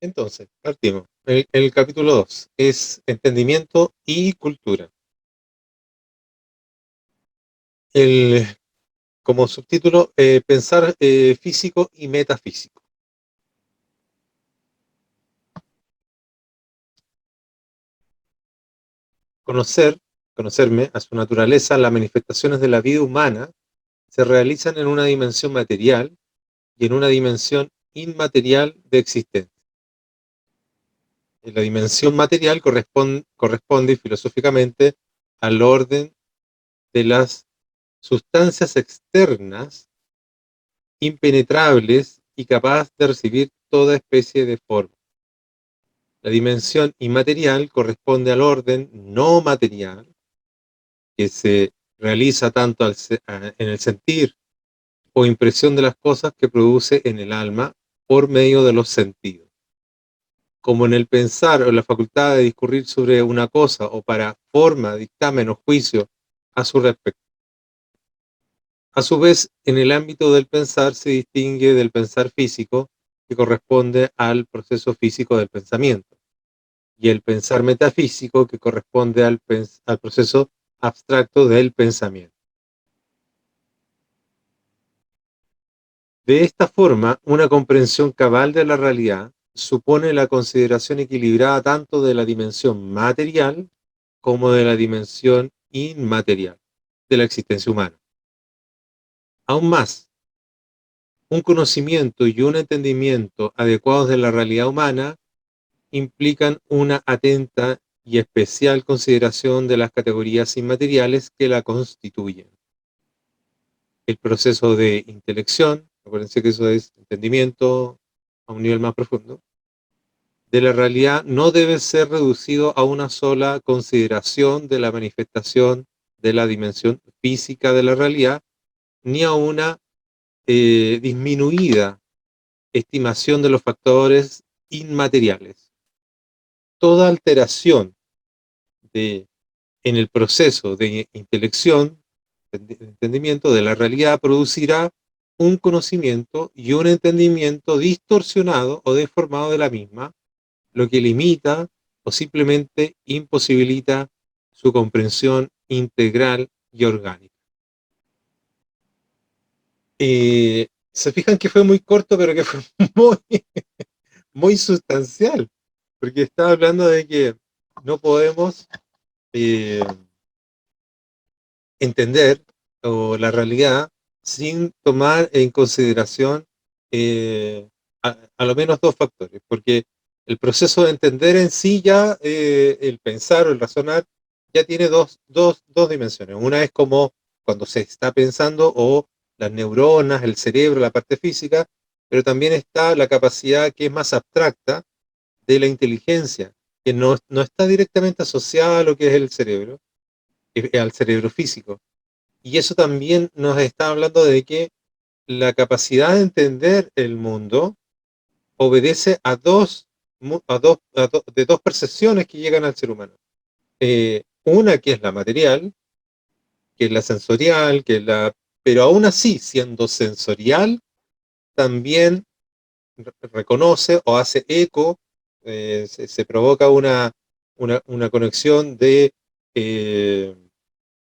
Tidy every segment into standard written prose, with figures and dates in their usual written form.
Entonces, partimos. El capítulo 2 es entendimiento y cultura. El, como subtítulo, pensar físico y metafísico. Conocerme, a su naturaleza, las manifestaciones de la vida humana se realizan en una dimensión material y en una dimensión inmaterial de existencia. En la dimensión material corresponde filosóficamente al orden de las sustancias externas impenetrables y capaz de recibir toda especie de forma. La dimensión inmaterial corresponde al orden no material que se realiza tanto en el sentir o impresión de las cosas que produce en el alma por medio de los sentidos, como en el pensar o la facultad de discurrir sobre una cosa o para forma, dictamen o juicio a su respecto. A su vez, en el ámbito del pensar se distingue del pensar físico, que corresponde al proceso físico del pensamiento, y el pensar metafísico, que corresponde al proceso abstracto del pensamiento. De esta forma, una comprensión cabal de la realidad supone la consideración equilibrada tanto de la dimensión material como de la dimensión inmaterial de la existencia humana. Aún más, un conocimiento y un entendimiento adecuados de la realidad humana implican una atenta y especial consideración de las categorías inmateriales que la constituyen. El proceso de intelección, acuérdense que eso es entendimiento a un nivel más profundo, de la realidad no debe ser reducido a una sola consideración de la manifestación de la dimensión física de la realidad, ni a una disminuida estimación de los factores inmateriales. Toda alteración de, en el proceso de intelección, entendimiento de la realidad, producirá un conocimiento y un entendimiento distorsionado o deformado de la misma, lo que limita o simplemente imposibilita su comprensión integral y orgánica. Se fijan que fue muy corto, pero que fue muy, muy sustancial, porque estaba hablando de que no podemos eh, entender o la realidad sin tomar en consideración a lo menos dos factores, porque el proceso de entender en sí ya, el pensar o el razonar, ya tiene dos dimensiones. Una es como cuando se está pensando o las neuronas, el cerebro, la parte física, pero también está la capacidad que es más abstracta de la inteligencia, que no está directamente asociada a lo que es el cerebro, al cerebro físico. Y eso también nos está hablando de que la capacidad de entender el mundo obedece de dos percepciones que llegan al ser humano. Una que es la material, que es la sensorial, pero aún así, siendo sensorial, también reconoce o hace eco, se provoca una conexión eh,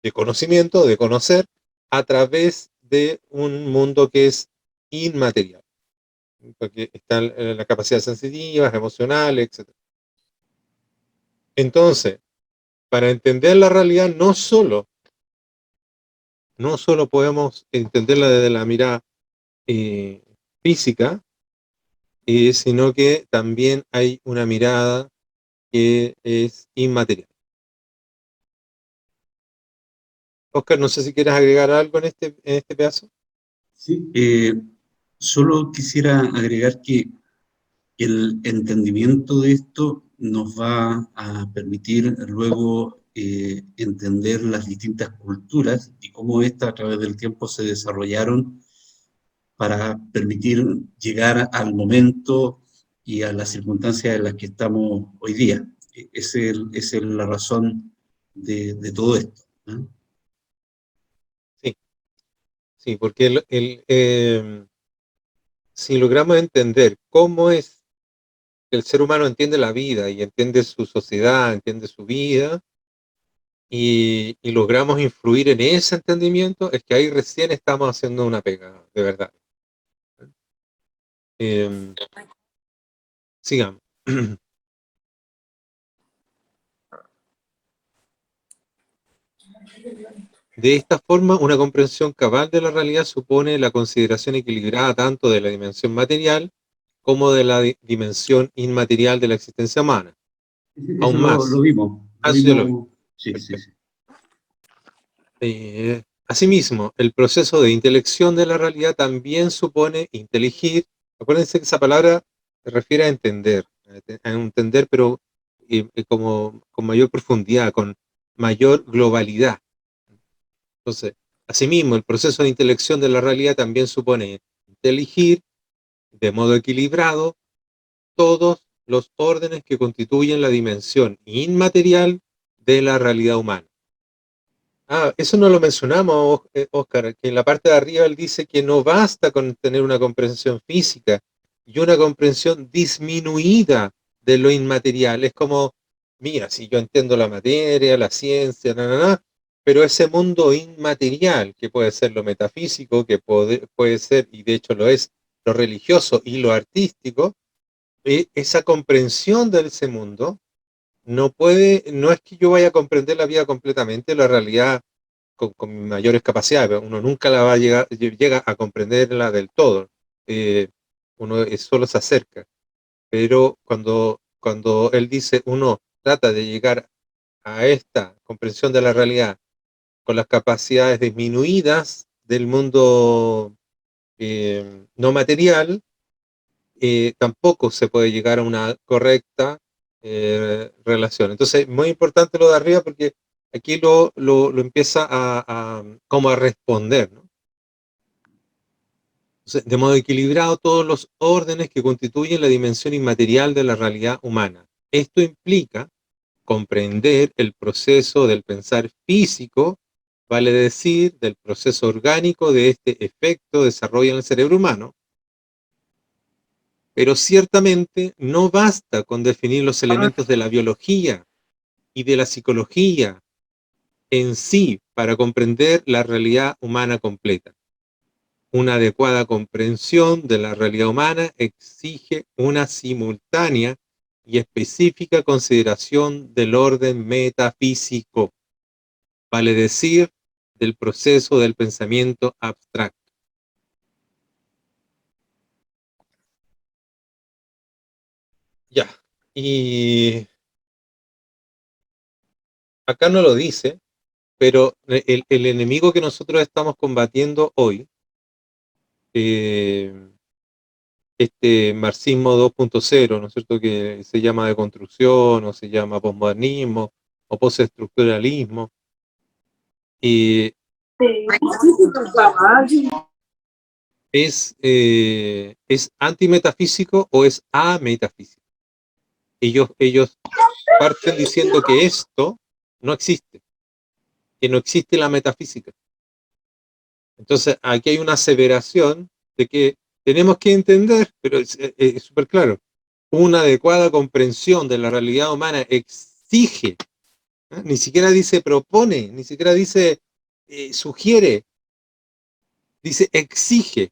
de conocimiento, de conocer, a través de un mundo que es inmaterial, porque están las capacidades sensitivas, emocionales, etc. Entonces, para entender la realidad, no solo podemos entenderla desde la mirada eh, física, sino que también hay una mirada que es inmaterial. Oscar, no sé si quieres agregar algo en este pedazo. Sí, solo quisiera agregar que el entendimiento de esto nos va a permitir luego entender las distintas culturas y cómo éstas a través del tiempo se desarrollaron para permitir llegar al momento y a las circunstancias en las que estamos hoy día. Esa es la razón de todo esto, ¿no? Sí, sí, porque si logramos entender cómo es el ser humano entiende la vida y entiende su sociedad, entiende su vida, y logramos influir en ese entendimiento, es que ahí recién estamos haciendo una pega, de verdad. Sigamos. De esta forma, una comprensión cabal de la realidad supone la consideración equilibrada tanto de la dimensión material como de la dimensión inmaterial de la existencia humana. Eso Aún más. lo Así lo vi. vimos, sí, sí, Perfecto. sí. Asimismo, el proceso de intelección de la realidad también supone inteligir. Acuérdense que esa palabra se refiere a entender, pero como con mayor profundidad, con mayor globalidad. Entonces, asimismo, el proceso de intelección de la realidad también supone inteligir de modo equilibrado todos los órdenes que constituyen la dimensión inmaterial de la realidad humana. Eso no lo mencionamos, Oscar, que en la parte de arriba él dice que no basta con tener una comprensión física y una comprensión disminuida de lo inmaterial. Es como, mira, si yo entiendo la materia, la ciencia, pero ese mundo inmaterial, que puede ser lo metafísico, que puede ser, y de hecho lo es, lo religioso y lo artístico, esa comprensión de ese mundo no es que yo vaya a comprender la vida completamente, la realidad con mayores capacidades, pero uno nunca la va a llega a comprenderla del todo. Eh, Uno solo se acerca. Pero cuando él dice uno trata de llegar a esta comprensión de la realidad con las capacidades disminuidas del mundo no material, tampoco se puede llegar a una correcta relación. Entonces, muy importante lo de arriba porque aquí lo empieza como a responder, ¿no? Entonces, de modo equilibrado todos los órdenes que constituyen la dimensión inmaterial de la realidad humana. Esto implica comprender el proceso del pensar físico, vale decir, del proceso orgánico de este efecto desarrollo en el cerebro humano. Pero ciertamente no basta con definir los elementos de la biología y de la psicología en sí para comprender la realidad humana completa. Una adecuada comprensión de la realidad humana exige una simultánea y específica consideración del orden metafísico, vale decir, del proceso del pensamiento abstracto. Ya, y acá no lo dice, pero el enemigo que nosotros estamos combatiendo hoy, eh, este marxismo 2.0, ¿no es cierto?, que se llama deconstrucción, o se llama posmodernismo, o postestructuralismo, y es antimetafísico o es ametafísico. Ellos parten diciendo que esto no existe, que no existe la metafísica. Entonces, aquí hay una aseveración de que tenemos que entender, pero es súper claro, una adecuada comprensión de la realidad humana exige, ¿eh? Ni siquiera dice propone, ni siquiera dice sugiere, dice exige.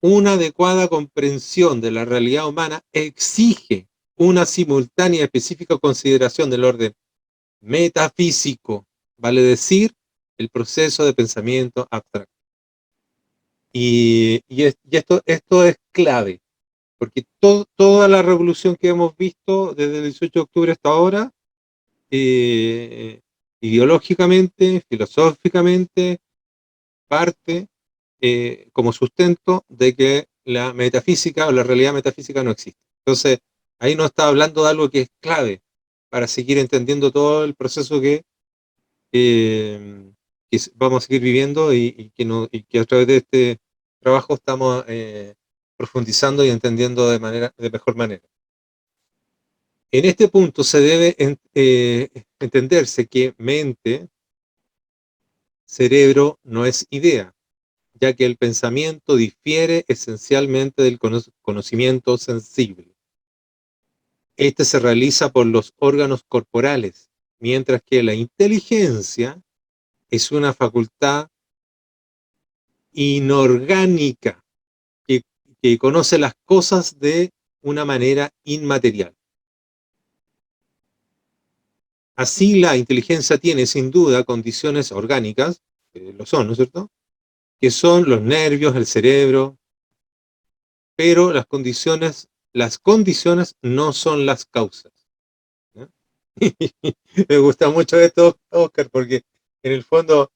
Una adecuada comprensión de la realidad humana exige una simultánea y específica consideración del orden metafísico, vale decir, el proceso de pensamiento abstracto. Y esto es clave, porque toda la revolución que hemos visto desde el 18 de octubre hasta ahora, eh, ideológicamente, filosóficamente, parte como sustento de que la metafísica o la realidad metafísica no existe. Entonces, ahí nos está hablando de algo que es clave para seguir entendiendo todo el proceso eh, que vamos a seguir viviendo y que a través de este trabajo estamos profundizando y entendiendo de mejor manera. En este punto se debe entenderse que mente, cerebro no es idea, ya que el pensamiento difiere esencialmente del conocimiento sensible. Este se realiza por los órganos corporales, mientras que la inteligencia es una facultad inorgánica que, que conoce las cosas de una manera inmaterial. Así la inteligencia tiene sin duda condiciones orgánicas, que lo son, ¿no es cierto?, que son los nervios, el cerebro, pero las condiciones no son las causas, ¿no? Me gusta mucho esto, Oscar, porque en el fondo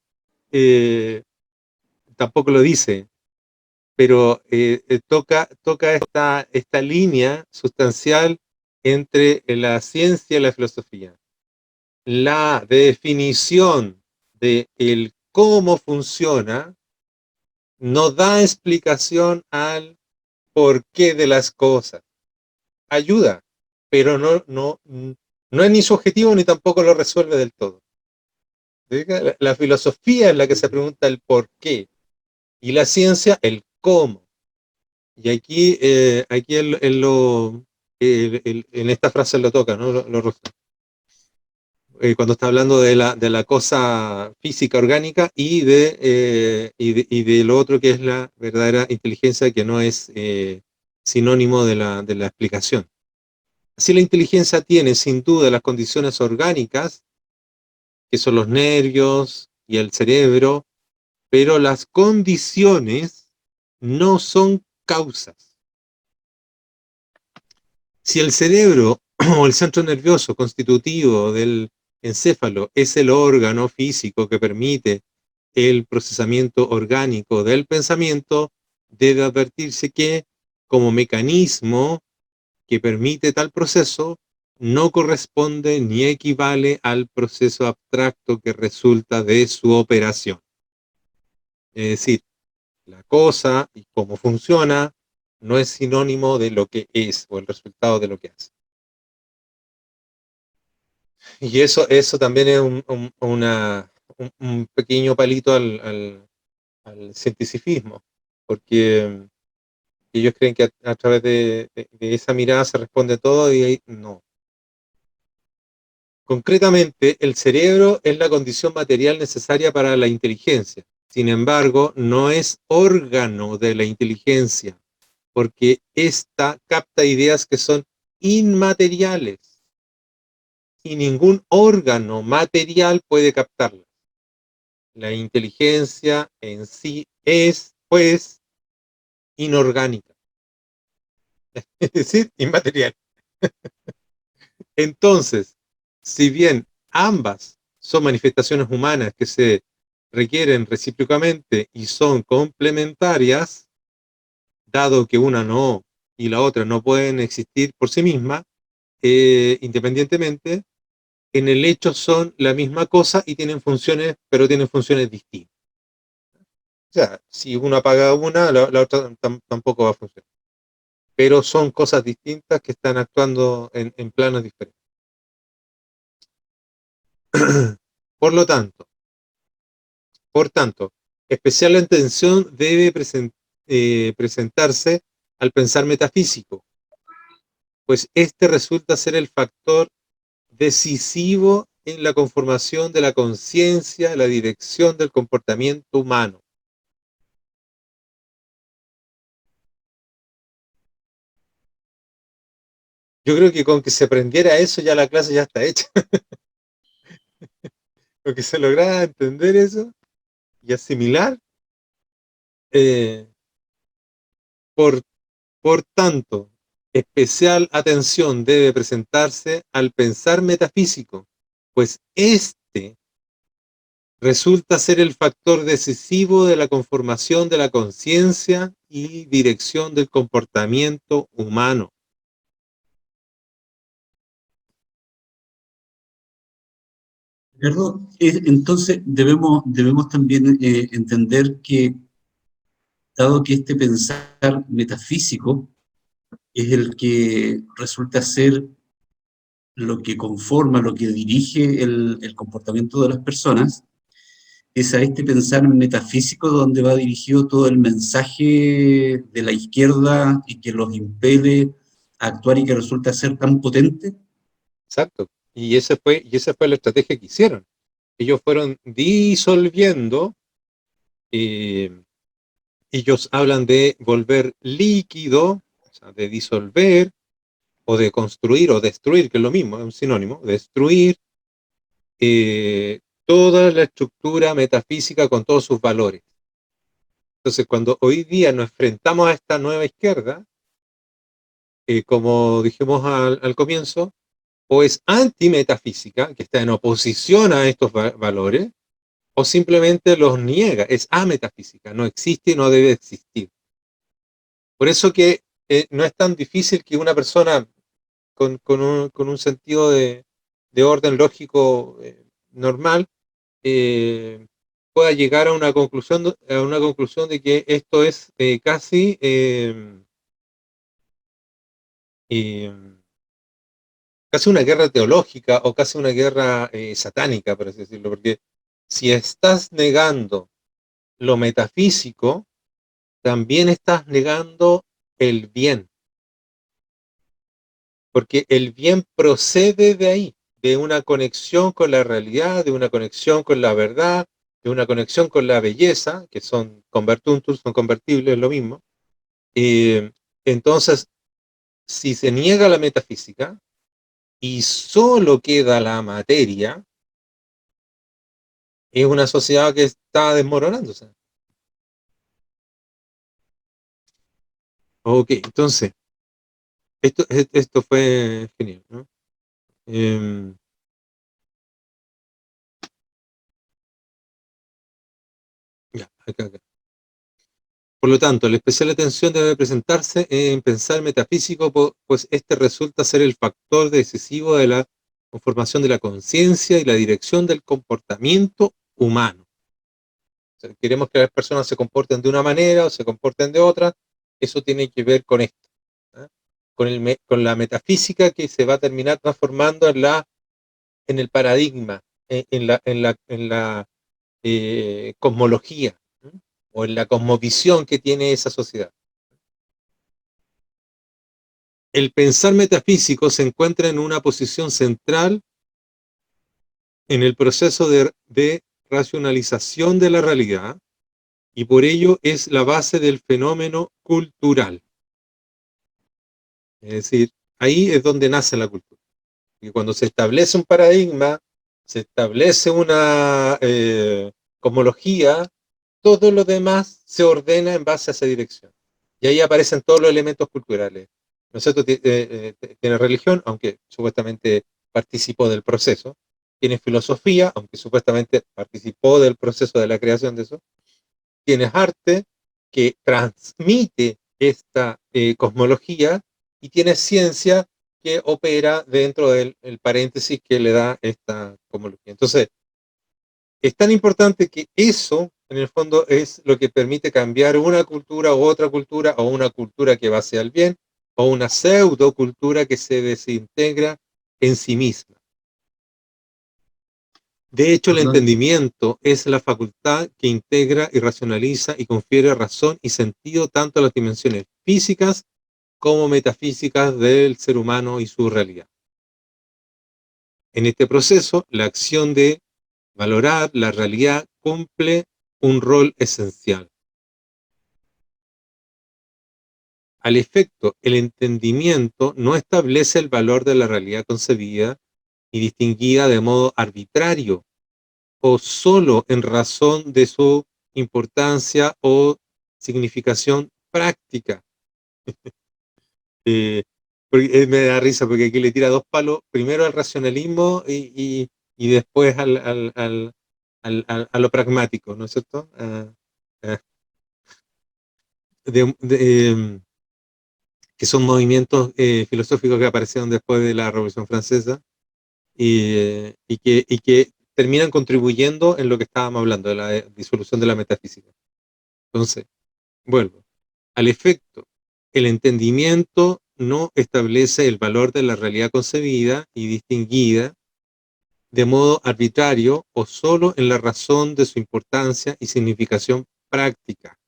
tampoco lo dice, pero toca esta línea sustancial entre la ciencia y la filosofía. La definición de el cómo funciona no da explicación al porqué de las cosas. Ayuda, pero no es ni subjetivo ni tampoco lo resuelve del todo. La filosofía es la que se pregunta el porqué y la ciencia el cómo. Y aquí en esta frase lo toca, ¿no? Cuando está hablando de la cosa física orgánica y de lo otro que es la verdadera inteligencia, que no es sinónimo de la explicación. Así la inteligencia tiene sin duda las condiciones orgánicas, que son los nervios y el cerebro, pero las condiciones no son causas. Si el cerebro o el centro nervioso constitutivo del encéfalo es el órgano físico que permite el procesamiento orgánico del pensamiento, debe advertirse que, como mecanismo que permite tal proceso, no corresponde ni equivale al proceso abstracto que resulta de su operación. Es decir, la cosa y cómo funciona no es sinónimo de lo que es o el resultado de lo que hace. Y eso también es un pequeño palito al cientificismo, porque ellos creen que a través de esa mirada se responde todo y ahí no. Concretamente, el cerebro es la condición material necesaria para la inteligencia. Sin embargo, no es órgano de la inteligencia, porque ésta capta ideas que son inmateriales y ningún órgano material puede captarlas. La inteligencia en sí es, pues, inorgánica, es decir, inmaterial. Entonces, si bien ambas son manifestaciones humanas que se requieren recíprocamente y son complementarias, dado que una no y la otra no pueden existir por sí mismas, independientemente, en el hecho son la misma cosa y tienen funciones, pero tienen funciones distintas. O sea, si uno apaga una, la otra tampoco va a funcionar. Pero son cosas distintas que están actuando en planos diferentes. Por tanto, especial atención debe presentarse al pensar metafísico, pues este resulta ser el factor decisivo en la conformación de la conciencia, la dirección del comportamiento humano. Yo creo que con que se aprendiera eso ya la clase ya está hecha. Con que se lograra entender eso y asimilar, eh, por, por tanto, especial atención debe presentarse al pensar metafísico, pues este resulta ser el factor decisivo de la conformación de la conciencia y dirección del comportamiento humano. Ricardo, entonces debemos también entender que, dado que este pensar metafísico es el que resulta ser lo que conforma, lo que dirige el comportamiento de las personas, es a este pensar metafísico donde va dirigido todo el mensaje de la izquierda y que los impele actuar y que resulta ser tan potente. Exacto. Y esa fue la estrategia que hicieron. Ellos fueron disolviendo, eh, ellos hablan de volver líquido, o sea, de disolver, o de construir, o destruir, que es lo mismo, es un sinónimo, destruir toda la estructura metafísica con todos sus valores. Entonces, cuando hoy día nos enfrentamos a esta nueva izquierda, como dijimos al comienzo, o es antimetafísica, que está en oposición a estos valores, o simplemente los niega, es ametafísica, no existe y no debe existir. Por eso que no es tan difícil que una persona con un sentido de orden lógico normal eh, pueda llegar a una conclusión de que esto es eh, casi una guerra teológica o casi una guerra satánica, por así decirlo, porque si estás negando lo metafísico, también estás negando el bien, porque el bien procede de ahí, de una conexión con la realidad, de una conexión con la verdad, de una conexión con la belleza, que son convertuntus, son convertibles, es lo mismo. Eh, entonces, si se niega la metafísica y solo queda la materia, es una sociedad que está desmoronándose. Ok, entonces, esto fue genial, ¿no? Eh, ya, acá. Por lo tanto, la especial atención debe presentarse en pensar metafísico, pues este resulta ser el factor decisivo de la conformación de la conciencia y la dirección del comportamiento humano. O sea, queremos que las personas se comporten de una manera o se comporten de otra, eso tiene que ver con esto, ¿eh? Con la metafísica que se va a terminar transformando en el paradigma, en la cosmología, ¿eh? O en la cosmovisión que tiene esa sociedad. El pensar metafísico se encuentra en una posición central en el proceso de racionalización de la realidad y por ello es la base del fenómeno cultural. Es decir, ahí es donde nace la cultura. Y cuando se establece un paradigma, se establece una cosmología, todo lo demás se ordena en base a esa dirección. Y ahí aparecen todos los elementos culturales. ¿No es cierto? Tiene religión, aunque supuestamente participó del proceso. Tiene filosofía, aunque supuestamente participó del proceso de la creación de eso. Tienes arte, que transmite esta cosmología, y tienes ciencia, que opera dentro del paréntesis que le da esta cosmología. Entonces, es tan importante que eso, en el fondo, es lo que permite cambiar una cultura u otra cultura, o una cultura que va hacia el bien, o una pseudo cultura que se desintegra en sí misma. De hecho, Por el lo tanto, entendimiento es la facultad que integra y racionaliza y confiere razón y sentido tanto a las dimensiones físicas como metafísicas del ser humano y su realidad. En este proceso, la acción de valorar la realidad cumple un rol esencial. Al efecto, el entendimiento no establece el valor de la realidad concebida y distinguida de modo arbitrario o solo en razón de su importancia o significación práctica. Eh, Me da risa porque aquí le tira dos palos, primero al racionalismo y después a lo pragmático, ¿no es cierto? A- que son movimientos filosóficos que aparecieron después de la Revolución Francesa y que terminan contribuyendo en lo que estábamos hablando, de la disolución de la metafísica. Entonces, vuelvo. Al efecto, el entendimiento no establece el valor de la realidad concebida y distinguida de modo arbitrario o solo en la razón de su importancia y significación práctica,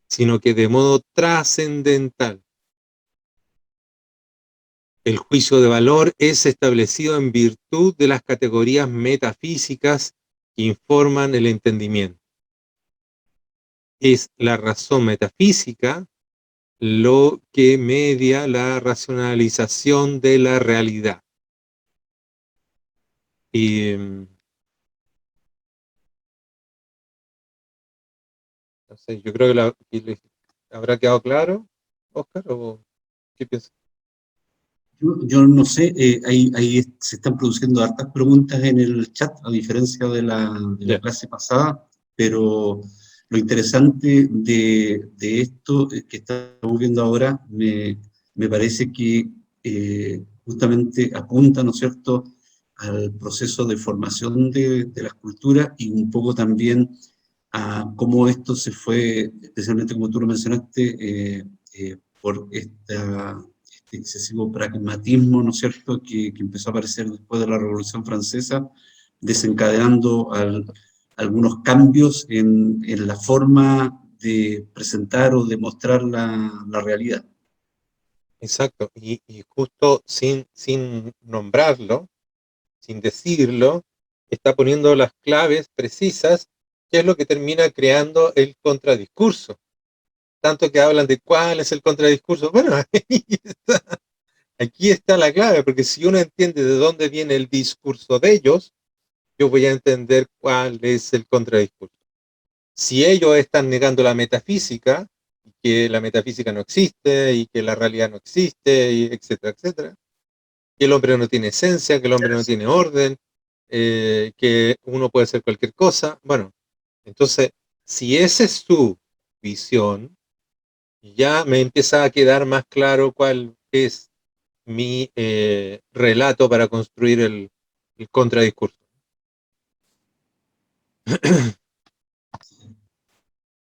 sino que de modo trascendental. El juicio de valor es establecido en virtud de las categorías metafísicas que informan el entendimiento. Es la razón metafísica lo que media la racionalización de la realidad. Y no sé, yo creo que habrá quedado claro, Oscar, ¿o qué piensas? Yo no sé, ahí se están produciendo hartas preguntas en el chat, a diferencia de la Ya. clase pasada, pero lo interesante de esto que estamos viendo ahora me parece que justamente apunta, ¿no es cierto?, al proceso de formación de las culturas y un poco también a cómo esto se fue, especialmente como tú lo mencionaste, por este excesivo pragmatismo, ¿no es cierto?, que empezó a aparecer después de la Revolución Francesa, desencadenando algunos cambios en la forma de presentar o de mostrar la realidad. Exacto. Y justo sin nombrarlo, sin decirlo, está poniendo las claves precisas, que es lo que termina creando el contradiscurso. Tanto que hablan de cuál es el contradiscurso. Bueno, aquí está la clave, porque si uno entiende de dónde viene el discurso de ellos, yo voy a entender cuál es el contradiscurso. Si ellos están negando la metafísica, que la metafísica no existe y que la realidad no existe, y etcétera, etcétera, que el hombre no tiene esencia, que el hombre no tiene orden, que uno puede ser cualquier cosa. Bueno, entonces, si esa es su visión, ya me empieza a quedar más claro cuál es mi relato para construir el contradiscurso.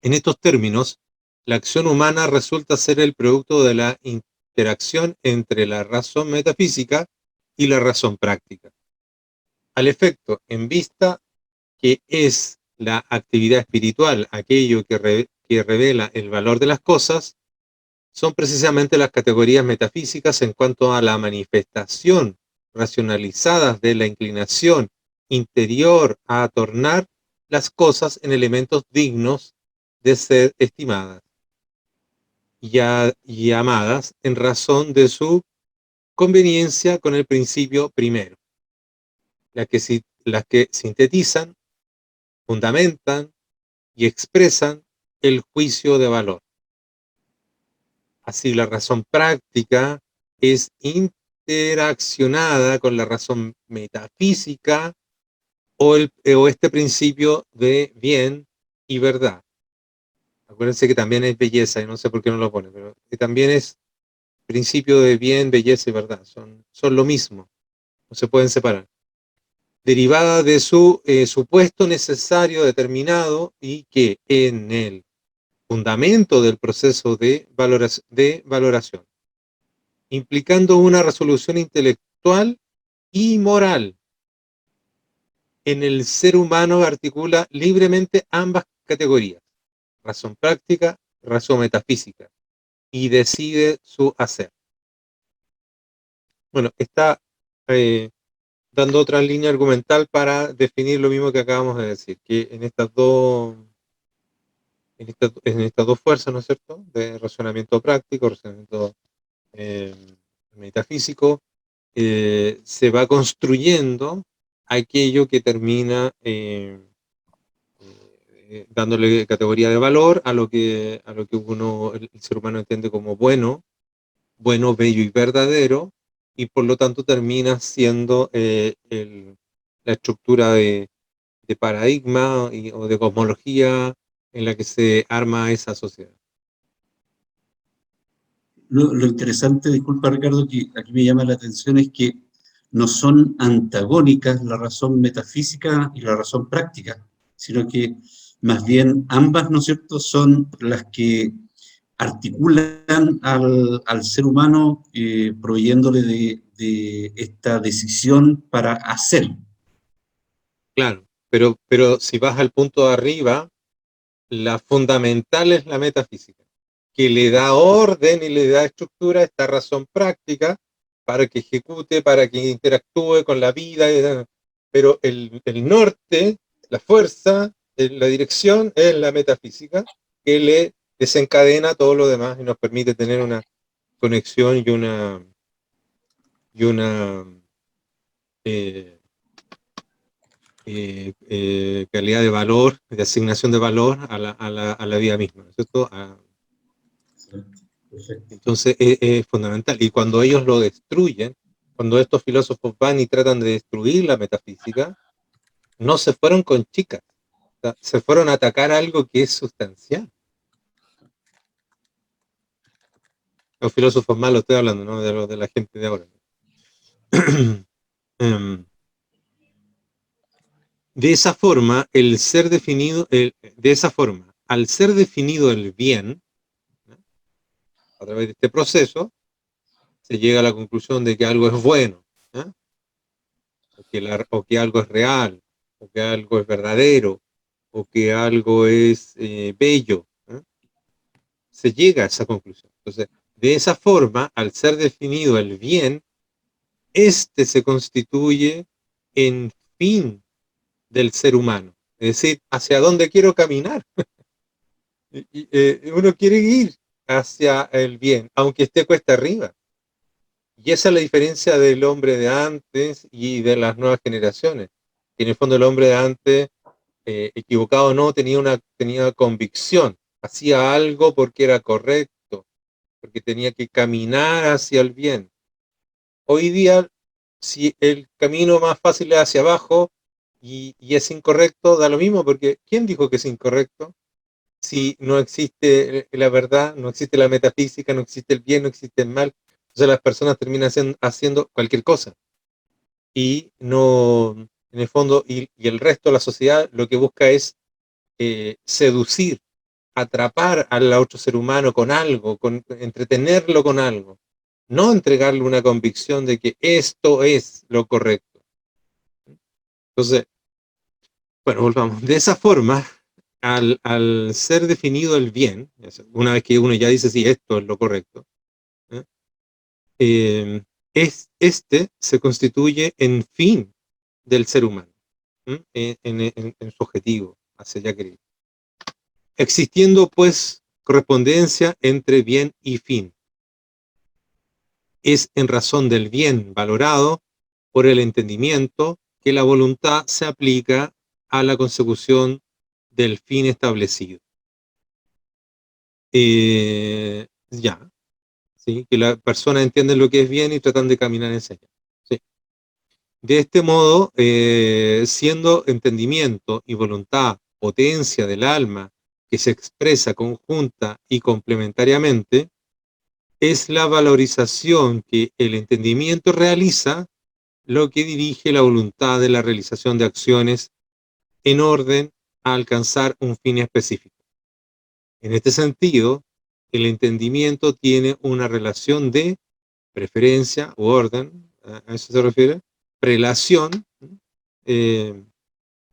En estos términos, la acción humana resulta ser el producto de la interacción entre la razón metafísica y la razón práctica. Al efecto, en vista que es la actividad espiritual aquello que revela el valor de las cosas, son precisamente las categorías metafísicas en cuanto a la manifestación racionalizadas de la inclinación interior a tornar las cosas en elementos dignos de ser estimadas y amadas en razón de su conveniencia con el principio primero, las que sintetizan, fundamentan y expresan el juicio de valor. Así, la razón práctica es interaccionada con la razón metafísica o este principio de bien y verdad. Acuérdense que también es belleza, y no sé por qué no lo pone, pero que también es principio de bien, belleza y verdad. Son lo mismo, no se pueden separar. Derivada de su supuesto necesario determinado y que en el fundamento del proceso de valoración, implicando una resolución intelectual y moral. En el ser humano articula libremente ambas categorías, razón práctica, razón metafísica, y decide su hacer. Bueno, está eh, dando otra línea argumental para definir lo mismo que acabamos de decir, que en estas dos fuerzas, ¿no es cierto?, de razonamiento práctico, razonamiento eh, metafísico, se va construyendo aquello que termina dándole categoría de valor a lo que el ser humano entiende como bueno, bello y verdadero, y por lo tanto termina siendo la estructura de paradigma o de cosmología en la que se arma esa sociedad. Lo interesante, disculpa Ricardo, que aquí me llama la atención es que no son antagónicas la razón metafísica y la razón práctica, sino que más bien ambas, ¿no es cierto?, son las que articulan al ser humano proveyéndole de esta decisión para hacer. Claro, pero si vas al punto de arriba, la fundamental es la metafísica, que le da orden y le da estructura a esta razón práctica, para que ejecute, para que interactúe con la vida, pero el norte, la fuerza, la dirección es la metafísica que le desencadena todo lo demás y nos permite tener una conexión y una eh, calidad de valor, de asignación de valor a la vida misma, ¿cierto? Perfecto. Entonces es fundamental. Y cuando ellos lo destruyen, cuando estos filósofos van y tratan de destruir la metafísica, no se fueron con chicas, o sea, se fueron a atacar algo que es sustancial. Los filósofos malos estoy hablando, ¿no? De la gente de ahora. De esa forma, al ser definido el bien, ¿no? A través de este proceso, se llega a la conclusión de que algo es bueno, ¿no? o que algo es real, o que algo es verdadero, o que algo es bello, ¿no? Se llega a esa conclusión. Entonces, de esa forma, al ser definido el bien, este se constituye en fin del ser humano. Es decir, hacia dónde quiero caminar. Uno quiere ir hacia el bien, aunque esté cuesta arriba. Y esa es la diferencia del hombre de antes y de las nuevas generaciones. Que en el fondo el hombre de antes, equivocado o no, tenía convicción. Hacía algo porque era correcto, porque tenía que caminar hacia el bien. Hoy día, si el camino más fácil es hacia abajo y es incorrecto, da lo mismo, porque ¿quién dijo que es incorrecto? Si no existe la verdad, no existe la metafísica, no existe el bien, no existe el mal, entonces las personas terminan haciendo cualquier cosa. Y no, en el fondo, y el resto de la sociedad lo que busca es seducir, atrapar al otro ser humano con algo, entretenerlo con algo, no entregarle una convicción de que esto es lo correcto. Entonces, bueno, volvamos. De esa forma, al ser definido el bien, una vez que uno ya dice, sí, esto es lo correcto, ¿eh? Este se constituye en fin del ser humano, en su objetivo, hacia allá querer. Existiendo, pues, correspondencia entre bien y fin. Es en razón del bien valorado por el entendimiento que la voluntad se aplica a la consecución del fin establecido. Ya, ¿sí? Que la persona entiende lo que es bien y tratan de caminar en ella. ¿Sí? De este modo, siendo entendimiento y voluntad potencia del alma que se expresa conjunta y complementariamente, es la valorización que el entendimiento realiza lo que dirige la voluntad de la realización de acciones en orden a alcanzar un fin específico. En este sentido, el entendimiento tiene una relación de preferencia u orden, a eso se refiere, prelación, eh,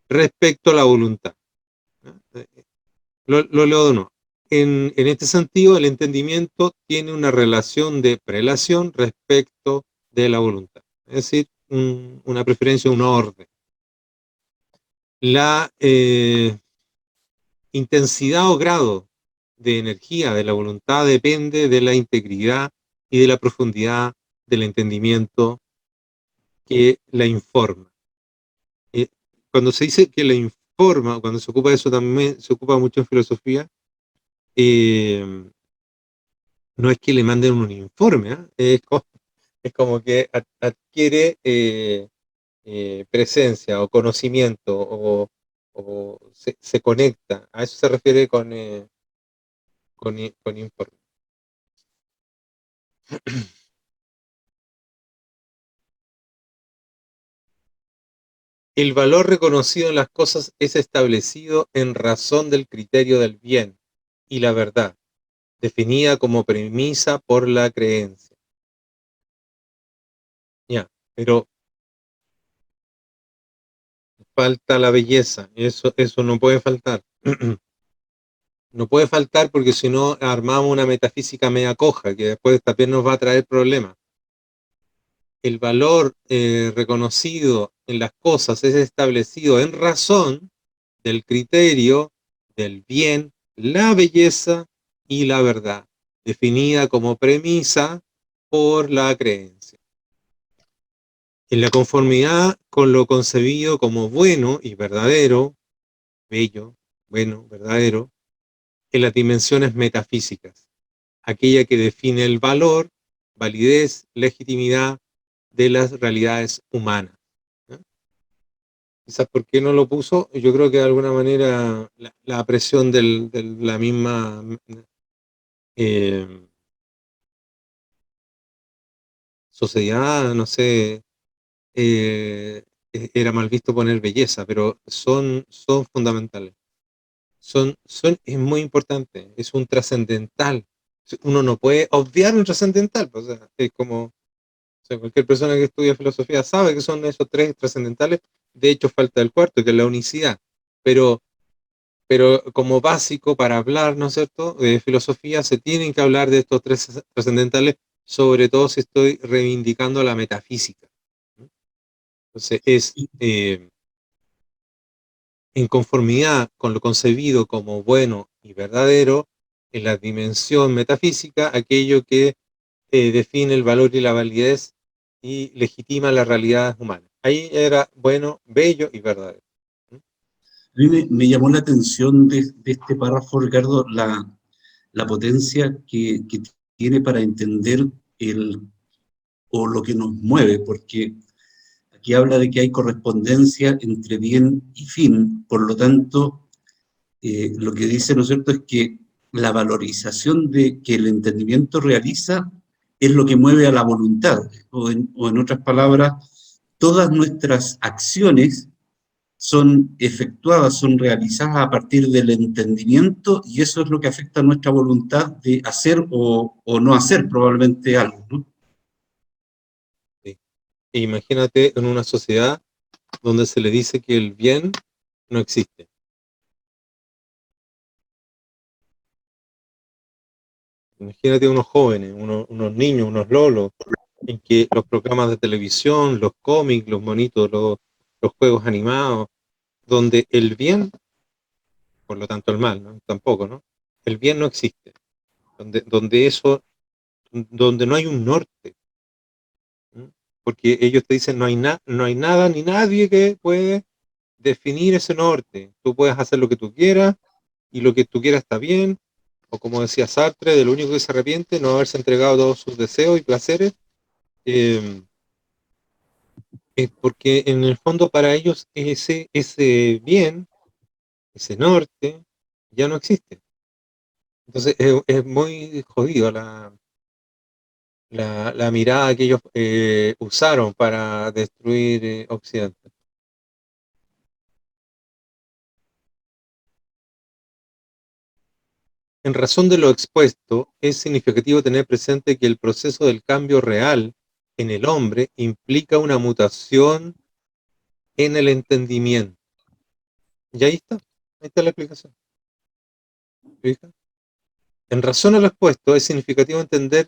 respecto a la voluntad. Lo leo de nuevo. En este sentido, el entendimiento tiene una relación de prelación respecto de la voluntad, es decir, una preferencia, un orden. La intensidad o grado de energía de la voluntad depende de la integridad y de la profundidad del entendimiento que la informa. Eh, Cuando se dice que la informa, cuando se ocupa de eso también, se ocupa mucho en filosofía, eh, no es que le manden un informe, ¿eh? Es como que adquiere presencia o conocimiento o se conecta. A eso se refiere con informe. El valor reconocido en las cosas es establecido en razón del criterio del bien y la verdad, definida como premisa por la creencia. Ya, pero falta la belleza, eso no puede faltar. No puede faltar porque si no armamos una metafísica media coja que después también nos va a traer problemas. el valor reconocido en las cosas es establecido en razón del criterio del bien, la belleza y la verdad, definida como premisa por la creencia. En la conformidad con lo concebido como bueno y verdadero, bello, bueno, verdadero, en las dimensiones metafísicas, aquella que define el valor, validez, legitimidad de las realidades humanas. ¿No? Quizás por qué no lo puso, yo creo que de alguna manera la presión de la misma eh, sociedad, no sé, era mal visto poner belleza, pero son fundamentales. Es muy importante, es un trascendental. Uno no puede obviar un trascendental, pues, o sea, es como, o sea, cualquier persona que estudia filosofía sabe que son esos tres trascendentales, de hecho falta el cuarto, que es la unicidad, pero, pero como básico para hablar, ¿no es cierto?, de filosofía se tienen que hablar de estos tres trascendentales, sobre todo si estoy reivindicando la metafísica. ¿No? Entonces es en conformidad con lo concebido como bueno y verdadero, en la dimensión metafísica, aquello que define el valor y la validez y legitima las realidades humanas. Ahí era bueno, bello y verdadero. A mí me llamó la atención de este párrafo, Ricardo, la potencia que tiene para entender o lo que nos mueve, porque aquí habla de que hay correspondencia entre bien y fin, por lo tanto, lo que dice, ¿no es cierto?, es que la valorización de que el entendimiento realiza es lo que mueve a la voluntad, o en otras palabras, todas nuestras acciones son efectuadas, son realizadas a partir del entendimiento y eso es lo que afecta a nuestra voluntad de hacer o no hacer probablemente algo, ¿no? Sí. E imagínate en una sociedad donde se le dice que el bien no existe. Imagínate unos jóvenes, unos niños, unos lolos, en que los programas de televisión, los cómics, los monitos, los juegos animados, donde el bien, por lo tanto el mal, ¿no? Tampoco, ¿no? El bien no existe, donde no hay un norte, ¿no? Porque ellos te dicen no hay nada ni nadie que puede definir ese norte. Tú puedes hacer lo que tú quieras y lo que tú quieras está bien, o como decía Sartre, de lo único que se arrepiente no haberse entregado todos sus deseos y placeres, eh, es porque en el fondo para ellos ese bien, ese norte, ya no existe. Entonces es muy jodido la mirada que ellos usaron para destruir Occidente. En razón de lo expuesto, es significativo tener presente que el proceso del cambio real en el hombre implica una mutación en el entendimiento. Y ahí está la explicación. ¿Fija? En razón a lo expuesto, es significativo tener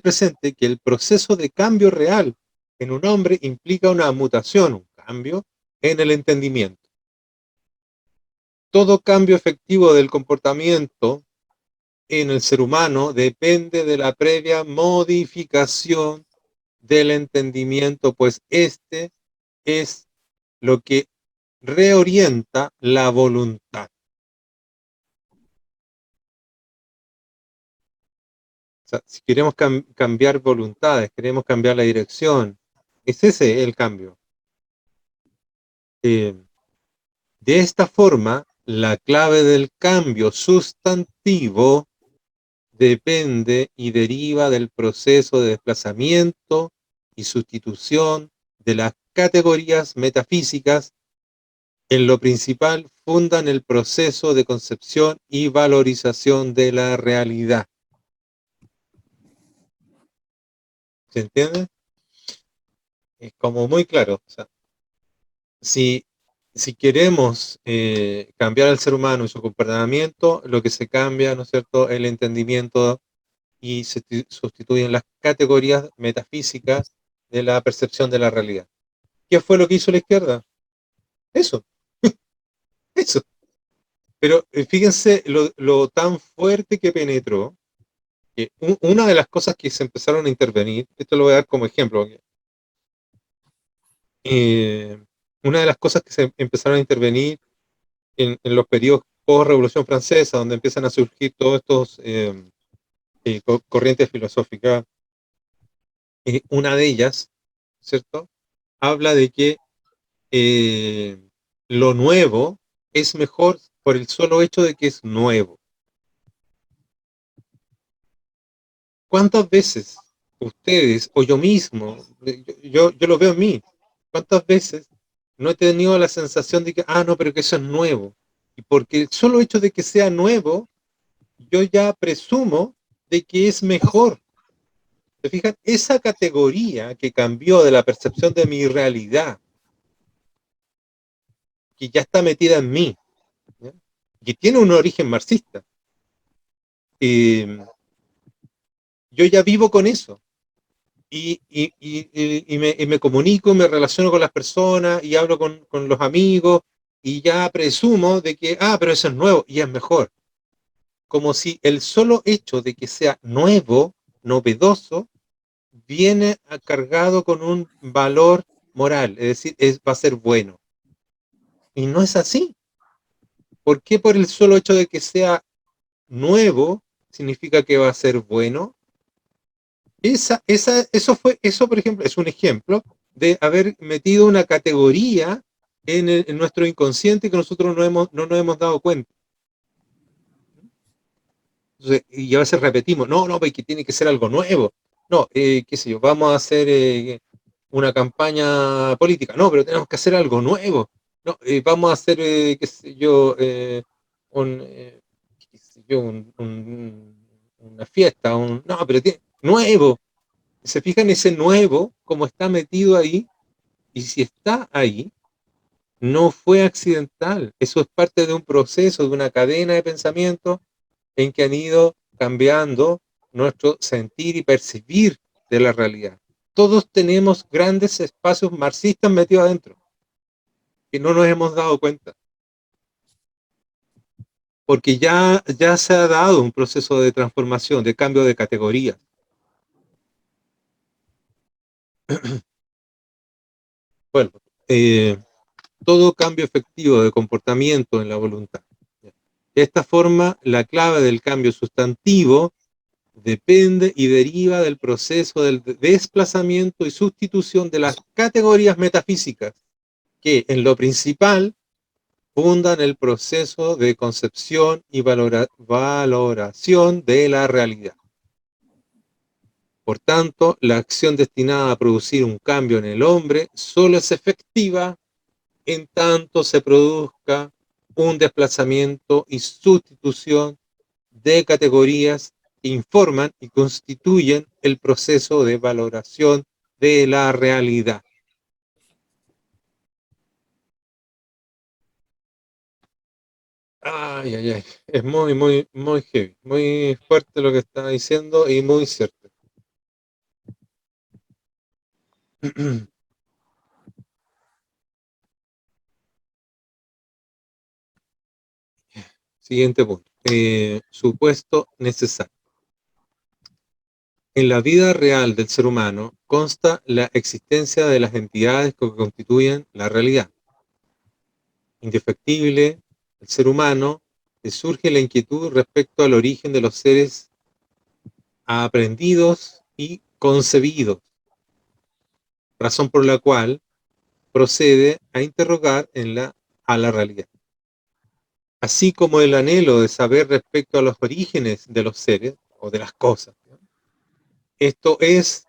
presente que el proceso de cambio real en un hombre implica una mutación, un cambio en el entendimiento. Todo cambio efectivo del comportamiento en el ser humano depende de la previa modificación del entendimiento, pues este es lo que reorienta la voluntad. O sea, si queremos cambiar voluntades, queremos cambiar la dirección, es ese el cambio. Eh, de esta forma, la clave del cambio sustantivo depende y deriva del proceso de desplazamiento y sustitución de las categorías metafísicas. En lo principal fundan el proceso de concepción y valorización de la realidad. ¿Se entiende? Es como muy claro. O sea, si, si queremos cambiar al ser humano y su comportamiento, lo que se cambia, ¿no es cierto?, el entendimiento y se sustituyen las categorías metafísicas de la percepción de la realidad. ¿Qué fue lo que hizo la izquierda? Eso, eso. Pero fíjense lo tan fuerte que penetró, que una de las cosas que se empezaron a intervenir, esto lo voy a dar como ejemplo, una de las cosas que se empezaron a intervenir en los periodos post-revolución francesa, donde empiezan a surgir todos estos corrientes filosóficas, una de ellas, ¿cierto? Habla de que eh, lo nuevo es mejor por el solo hecho de que es nuevo. ¿Cuántas veces ustedes o yo mismo, yo lo veo en mí, cuántas veces no he tenido la sensación de que, no, pero que eso es nuevo? Y porque el solo hecho de que sea nuevo, yo ya presumo de que es mejor. ¿Se fijan? Esa categoría que cambió de la percepción de mi realidad, que ya está metida en mí, ¿ya? Que tiene un origen marxista, yo ya vivo con eso. Me comunico, me relaciono con las personas y hablo con los amigos y ya presumo de que, pero eso es nuevo y es mejor. Como si el solo hecho de que sea nuevo, novedoso, viene cargado con un valor moral, es decir, va a ser bueno. Y no es así. ¿Por qué por el solo hecho de que sea nuevo significa que va a ser bueno? Eso, por ejemplo, es un ejemplo de haber metido una categoría en nuestro inconsciente que nosotros no nos hemos dado cuenta. Entonces, y a veces repetimos, no, que tiene que ser algo nuevo. No, qué sé yo, vamos a hacer una campaña política. No, pero tenemos que hacer algo nuevo. No, vamos a hacer, qué sé yo, un, qué sé yo, una fiesta. No, pero nuevo. Se fijan ese nuevo, como está metido ahí, y si está ahí, no fue accidental. Eso es parte de un proceso, de una cadena de pensamiento en que han ido cambiando nuestro sentir y percibir de la realidad. Todos tenemos grandes espacios marxistas metidos adentro, que no nos hemos dado cuenta, porque ya se ha dado un proceso de transformación, de cambio de categoría. Bueno, todo cambio efectivo de comportamiento en la voluntad. De esta forma, la clave del cambio sustantivo depende y deriva del proceso del desplazamiento y sustitución de las categorías metafísicas que, en lo principal, fundan el proceso de concepción y valoración de la realidad. Por tanto, la acción destinada a producir un cambio en el hombre solo es efectiva en tanto se produzca un desplazamiento y sustitución de categorías que informan y constituyen el proceso de valoración de la realidad. Es muy heavy, muy fuerte lo que está diciendo y muy cierto. Siguiente punto. Supuesto necesario. En la vida real del ser humano consta la existencia de las entidades que constituyen la realidad. Indefectible, el ser humano le surge la inquietud respecto al origen de los seres aprendidos y concebidos, razón por la cual procede a interrogar a la realidad. Así como el anhelo de saber respecto a los orígenes de los seres o de las cosas. Esto es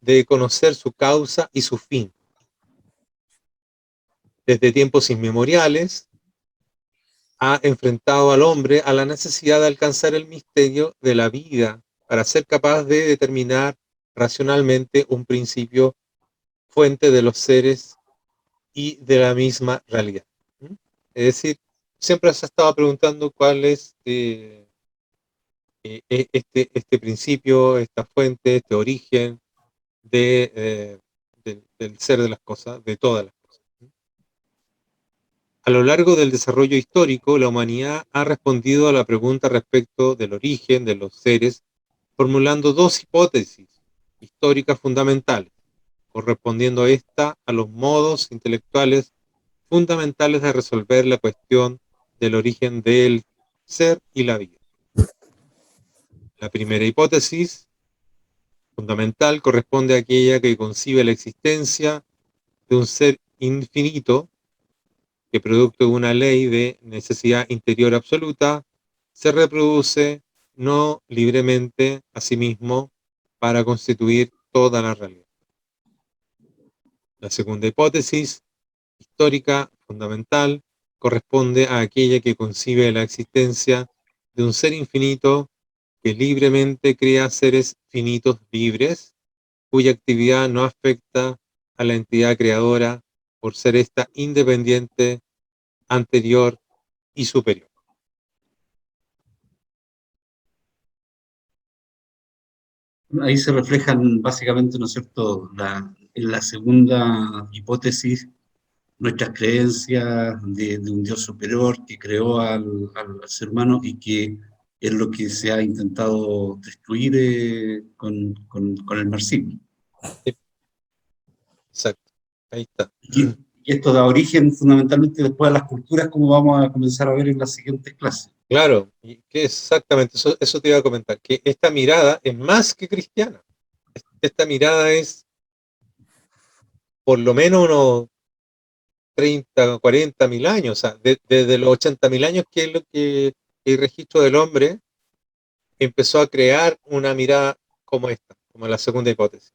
de conocer su causa y su fin. Desde tiempos inmemoriales ha enfrentado al hombre a la necesidad de alcanzar el misterio de la vida para ser capaz de determinar racionalmente un principio fuente de los seres y de la misma realidad. Es decir, siempre se estaba preguntando cuál es este principio, esta fuente, este origen del ser de las cosas, de todas las cosas. A lo largo del desarrollo histórico, la humanidad ha respondido a la pregunta respecto del origen de los seres, formulando dos hipótesis históricas fundamentales, correspondiendo esta a los modos intelectuales fundamentales de resolver la cuestión del origen del ser y la vida. La primera hipótesis fundamental corresponde a aquella que concibe la existencia de un ser infinito que, producto de una ley de necesidad interior absoluta, se reproduce no libremente a sí mismo para constituir toda la realidad. La segunda hipótesis histórica fundamental corresponde a aquella que concibe la existencia de un ser infinito que libremente crea seres finitos libres, cuya actividad no afecta a la entidad creadora por ser esta independiente, anterior y superior. Ahí se reflejan básicamente, ¿no es cierto?, en la segunda hipótesis, nuestras creencias de un Dios superior que creó al ser humano y que es lo que se ha intentado destruir con el marxismo. Sí, exacto, ahí está. Y esto da origen fundamentalmente después a las culturas, como vamos a comenzar a ver en las siguientes clases. Claro, y que exactamente, eso te iba a comentar, que esta mirada es más que cristiana. Esta mirada es por lo menos unos 30, 40 mil años, o sea, desde los 80 mil años, que es lo que el registro del hombre empezó a crear una mirada como esta, como la segunda hipótesis.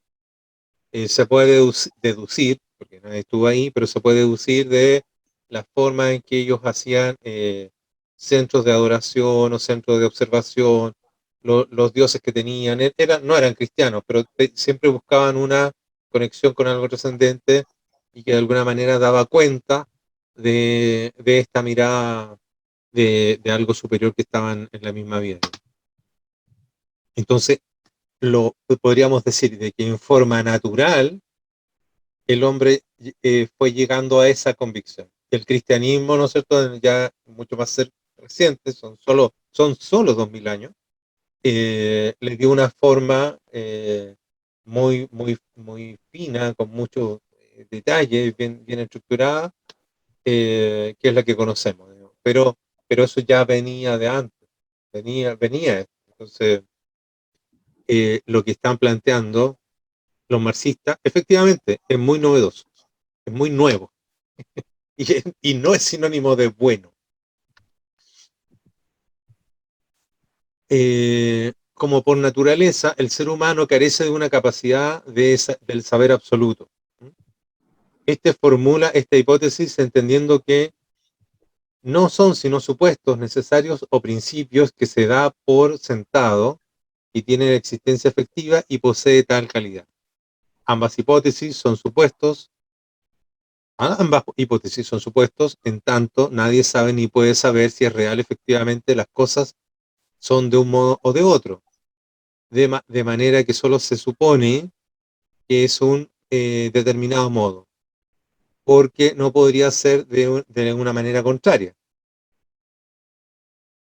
Se puede deducir, porque nadie estuvo ahí, pero se puede deducir de la forma en que ellos hacían centros de adoración o centros de observación, los dioses que tenían, no eran cristianos, pero siempre buscaban una conexión con algo trascendente y que de alguna manera daba cuenta de esta mirada de algo superior que estaban en la misma vida. Entonces, podríamos decir de que en forma natural el hombre fue llegando a esa convicción. El cristianismo, ¿no es cierto?, ya mucho más reciente, son solo 2000 años, le dio una forma muy, muy, muy fina, con muchos detalles, bien estructurada, que es la que conocemos. Pero eso ya venía de antes, venía. Entonces, lo que están planteando los marxistas, efectivamente, es muy novedoso, es muy nuevo, y no es sinónimo de bueno. Como por naturaleza, el ser humano carece de una capacidad del saber absoluto. Este formula esta hipótesis entendiendo que no son sino supuestos necesarios o principios que se da por sentado y tienen existencia efectiva y posee tal calidad. Ambas hipótesis son supuestos, en tanto nadie sabe ni puede saber si es real efectivamente las cosas son de un modo o de otro, de manera que solo se supone que es un determinado modo, porque no podría ser de una manera contraria.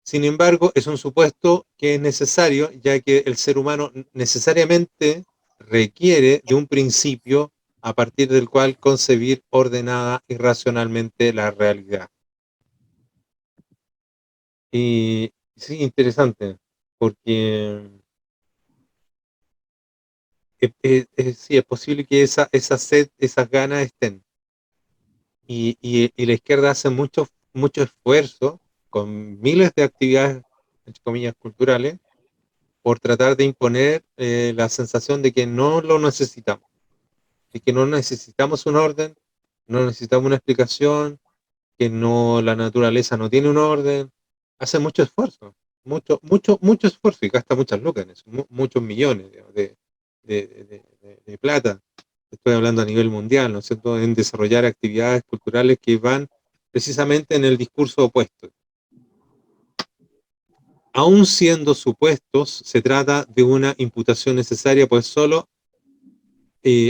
Sin embargo, es un supuesto que es necesario, ya que el ser humano necesariamente requiere de un principio a partir del cual concebir ordenada y racionalmente la realidad. Y sí, interesante, porque sí, es posible que esa sed, esas ganas estén. Y la izquierda hace mucho esfuerzo con miles de actividades, entre comillas, culturales, por tratar de imponer la sensación de que no lo necesitamos, de que no necesitamos un orden, no necesitamos una explicación, que no, la naturaleza no tiene un orden. Hace mucho esfuerzo, mucho esfuerzo, y gasta muchas lucas en eso, muchos millones, digamos, de plata. Estoy hablando a nivel mundial, ¿no es cierto?, en desarrollar actividades culturales que van precisamente en el discurso opuesto. Aun siendo supuestos, se trata de una imputación necesaria, pues solo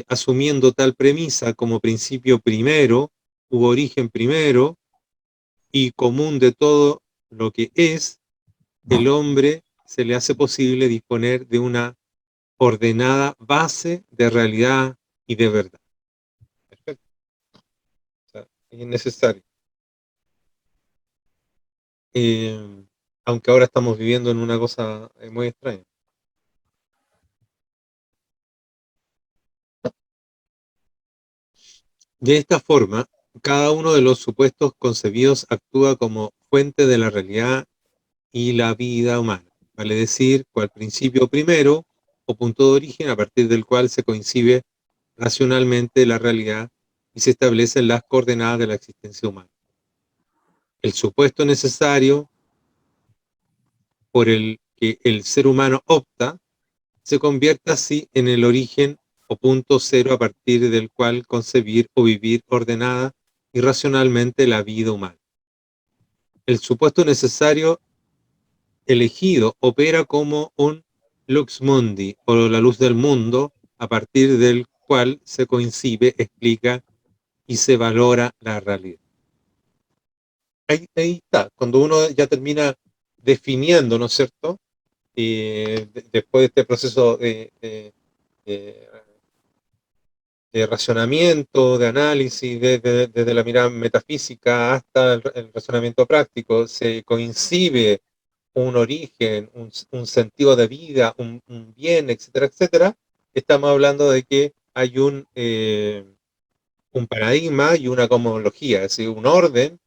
asumiendo tal premisa como principio primero, u origen primero, y común de todo lo que es, el hombre se le hace posible disponer de una ordenada base de realidad y de verdad. Perfecto. O sea, es necesario. Aunque ahora estamos viviendo en una cosa muy extraña. De esta forma, cada uno de los supuestos concebidos actúa como fuente de la realidad y la vida humana, vale decir, cual principio primero o punto de origen a partir del cual se coincide racionalmente la realidad y se establecen las coordenadas de la existencia humana. El supuesto necesario por el que el ser humano opta se convierte así en el origen o punto cero a partir del cual concebir o vivir ordenada y racionalmente la vida humana. El supuesto necesario elegido opera como un lux mundi o la luz del mundo a partir del cual se coincide, explica y se valora la realidad. Ahí está, cuando uno ya termina definiendo, ¿no es cierto? Después de este proceso de, de racionamiento, de análisis, desde la mirada metafísica hasta el razonamiento práctico, se coincide un origen, un sentido de vida, un bien, etcétera, etcétera, estamos hablando de que hay un paradigma y una cosmología, es decir, un orden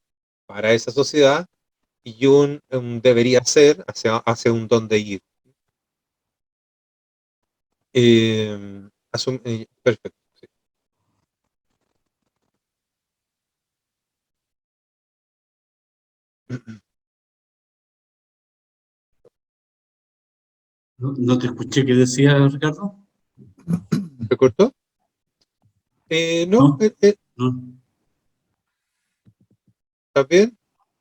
para esa sociedad y un debería ser hacia un dónde ir. Perfecto. Sí. No te escuché qué decía Ricardo. ¿Se cortó? No, No, no. ¿está bien?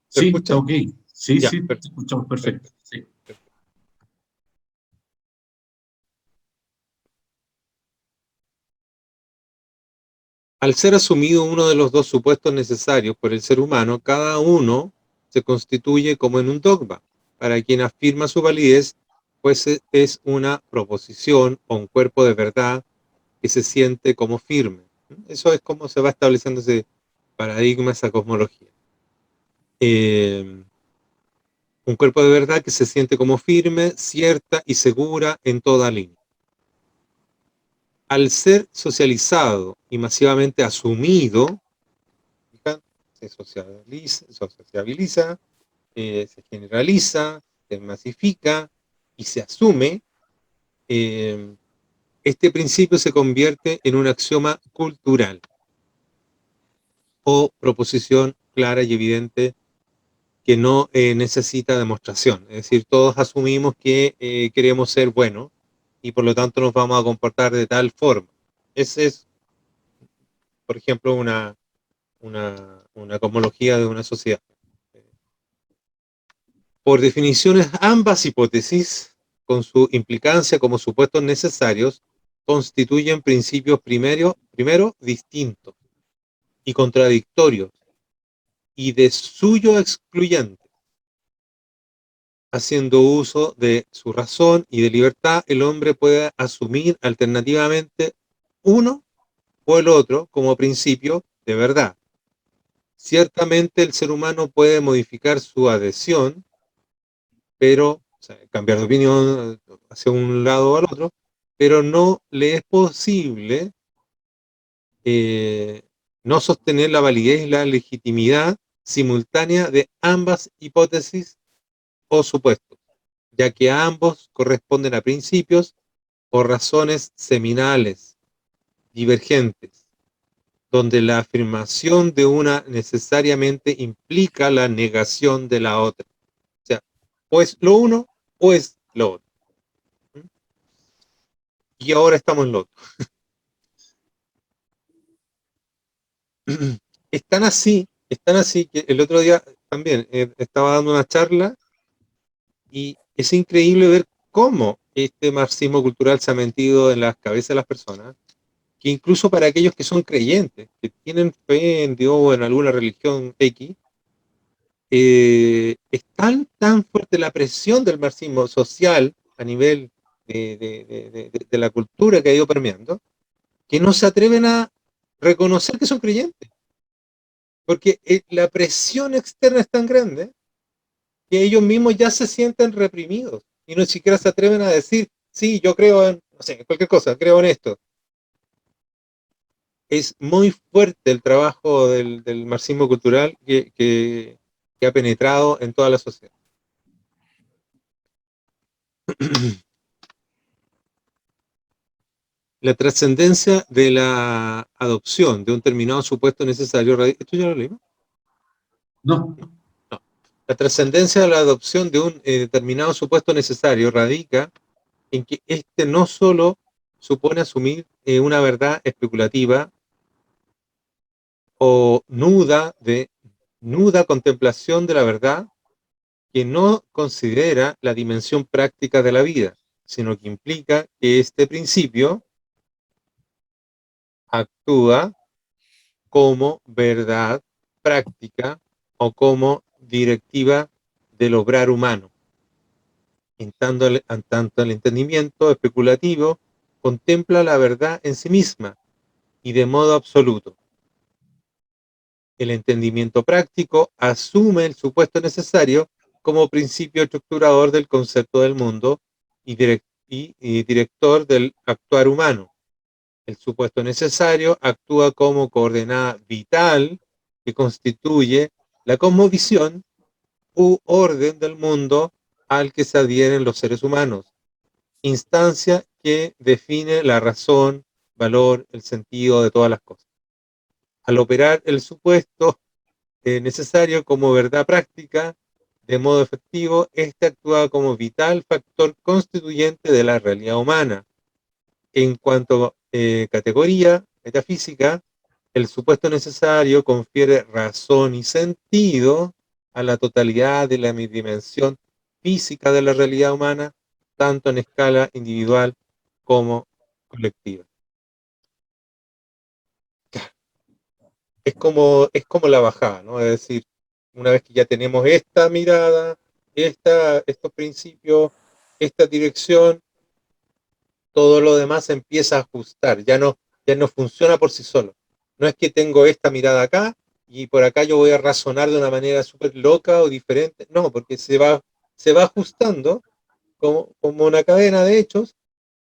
¿Se Sí, está escucha? ok. Sí, Ya, sí, te escuchamos perfecto. perfecto, Sí. perfecto. Al ser asumido uno de los dos supuestos necesarios por el ser humano, cada uno se constituye como en un dogma, para quien afirma su validez, pues es una proposición o un cuerpo de verdad que se siente como firme. Eso es como se va estableciendo ese paradigma, esa cosmología. Eh, un cuerpo de verdad que se siente como firme, cierta y segura en toda línea. Al ser socializado y masivamente asumido, se sociabiliza, se generaliza, se masifica y se asume, eh, este principio se convierte en un axioma cultural o proposición clara y evidente que no necesita demostración. Es decir, todos asumimos que queremos ser buenos y por lo tanto nos vamos a comportar de tal forma. Esa es, por ejemplo, una cosmología de una sociedad. Por definiciones, ambas hipótesis, con su implicancia como supuestos necesarios, constituyen principios primero distintos y contradictorios y de suyo excluyentes. Haciendo uso de su razón y de libertad, el hombre puede asumir alternativamente uno o el otro como principio de verdad. Ciertamente el ser humano puede modificar su adhesión, pero, o sea, cambiar de opinión hacia un lado o al otro, pero no le es posible eh, no sostener la validez y la legitimidad simultánea de ambas hipótesis o supuestos, ya que a ambos corresponden a principios o razones seminales, divergentes, donde la afirmación de una necesariamente implica la negación de la otra. O sea, o es lo uno o es lo otro. Y ahora estamos en lo otro. Es tan así que el otro día también estaba dando una charla y es increíble ver cómo este marxismo cultural se ha metido en las cabezas de las personas que incluso para aquellos que son creyentes, que tienen fe en Dios o en alguna religión X, es tan fuerte la presión del marxismo social a nivel de la cultura que ha ido permeando, que no se atreven a reconocer que son creyentes, porque la presión externa es tan grande que ellos mismos ya se sienten reprimidos y no siquiera se atreven a decir, sí, yo creo en, no sé, cualquier cosa, creo en esto. Es muy fuerte el trabajo del marxismo cultural que ha penetrado en toda la sociedad. La trascendencia de la adopción de un determinado supuesto necesario. ¿Esto ya lo leímos? No. No, no. La trascendencia de la adopción de un determinado supuesto necesario radica en que este no solo supone asumir una verdad especulativa o nuda contemplación de la verdad que no considera la dimensión práctica de la vida, sino que implica que este principio actúa como verdad práctica o como directiva del obrar humano. En tanto el entendimiento especulativo contempla la verdad en sí misma y de modo absoluto. El entendimiento práctico asume el supuesto necesario como principio estructurador del concepto del mundo y director del actuar humano. El supuesto necesario actúa como coordenada vital que constituye la cosmovisión u orden del mundo al que se adhieren los seres humanos, instancia que define la razón, valor, el sentido de todas las cosas. Al operar el supuesto necesario como verdad práctica, de modo efectivo, este actúa como vital factor constituyente de la realidad humana. En cuanto a categoría metafísica, el supuesto necesario confiere razón y sentido a la totalidad de la dimensión física de la realidad humana, tanto en escala individual como colectiva. Es como la bajada, ¿no? Es decir, una vez que ya tenemos esta mirada, estos principios, esta dirección, todo lo demás empieza a ajustar, ya no funciona por sí solo. No es que tengo esta mirada acá y por acá yo voy a razonar de una manera súper loca o diferente, no, porque se va ajustando como una cadena de hechos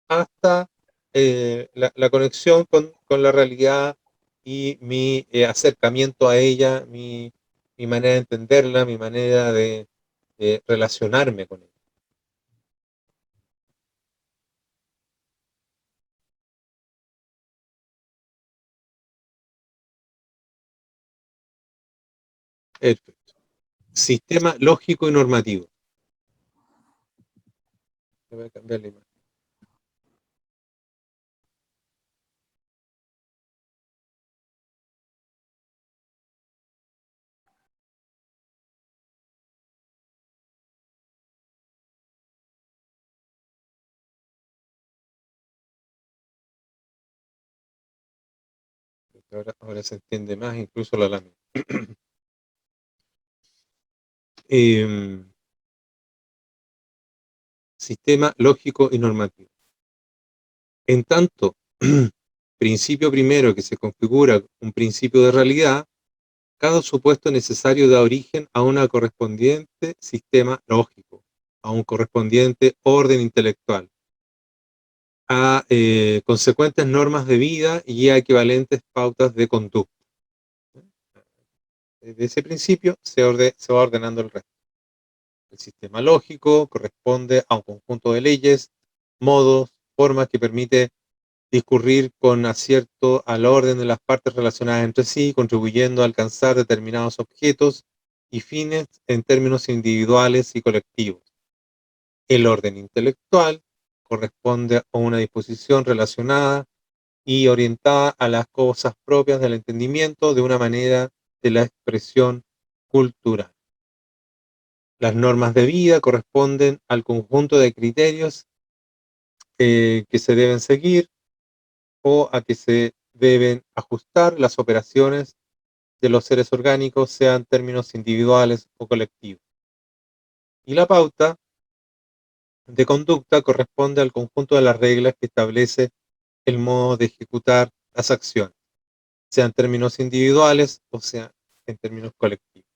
hasta la conexión con la realidad y mi acercamiento a ella, mi manera de entenderla, mi manera de relacionarme con ella. Perfecto. Sistema lógico y normativo. Voy a cambiar la imagen. Ahora se entiende más incluso la lámina. Eh, Sistema lógico y normativo. En tanto, principio primero que se configura un principio de realidad, cada supuesto necesario da origen a un correspondiente sistema lógico, a un correspondiente orden intelectual, a consecuentes normas de vida y a equivalentes pautas de conducta. Desde ese principio se va ordenando el resto. El sistema lógico corresponde a un conjunto de leyes, modos, formas que permite discurrir con acierto al orden de las partes relacionadas entre sí, contribuyendo a alcanzar determinados objetos y fines en términos individuales y colectivos. El orden intelectual corresponde a una disposición relacionada y orientada a las cosas propias del entendimiento de una manera de la expresión cultural. Las normas de vida corresponden al conjunto de criterios que se deben seguir o a que se deben ajustar las operaciones de los seres orgánicos, sean términos individuales o colectivos. Y la pauta de conducta corresponde al conjunto de las reglas que establece el modo de ejecutar las acciones, sean términos individuales o sea en términos colectivos.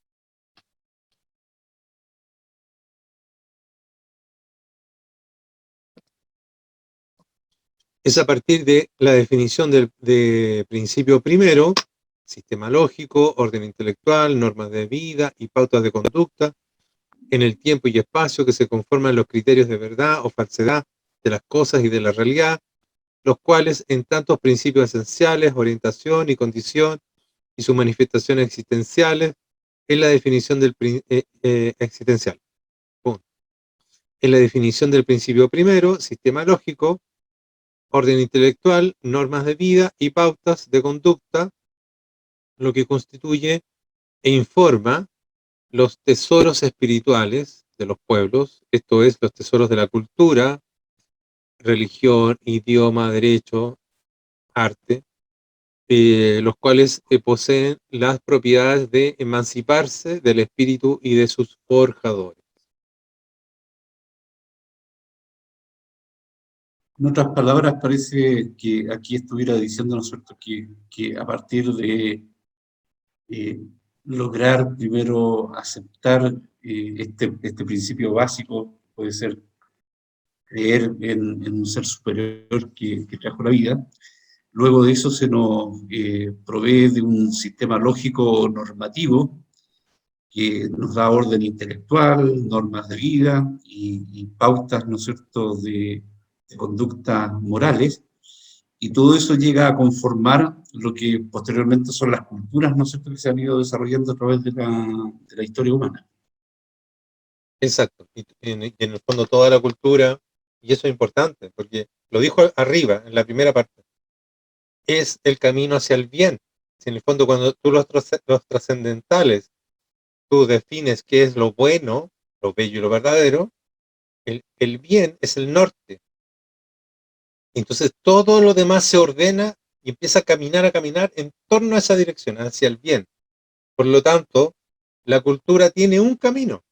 Es a partir de la definición de principio primero, sistema lógico, orden intelectual, normas de vida y pautas de conducta, en el tiempo y espacio que se conforman los criterios de verdad o falsedad de las cosas y de la realidad, los cuales en tantos principios esenciales, orientación y condición y sus manifestaciones existenciales, es la definición del existencial. Punto. En la definición del principio primero, sistema lógico, orden intelectual, normas de vida y pautas de conducta, lo que constituye e informa los tesoros espirituales de los pueblos, esto es, los tesoros de la cultura, religión, idioma, derecho, arte, los cuales poseen las propiedades de emanciparse del espíritu y de sus forjadores. En otras palabras, parece que aquí estuviera diciendo, ¿no es cierto?, que a partir de eh, lograr primero aceptar este principio básico, puede ser creer en un ser superior que trajo la vida. Luego de eso se nos provee de un sistema lógico normativo que nos da orden intelectual, normas de vida y pautas, ¿no es cierto?, de conductas morales, y todo eso llega a conformar lo que posteriormente son las culturas, ¿no es cierto?, que se han ido desarrollando a través de la historia humana. Exacto. Y en el fondo toda la cultura, y eso es importante, porque lo dijo arriba, en la primera parte, es el camino hacia el bien. Si en el fondo cuando tú los trascendentales, tú defines qué es lo bueno, lo bello y lo verdadero, el bien es el norte. Entonces todo lo demás se ordena y empieza a caminar en torno a esa dirección, hacia el bien. Por lo tanto, la cultura tiene un camino,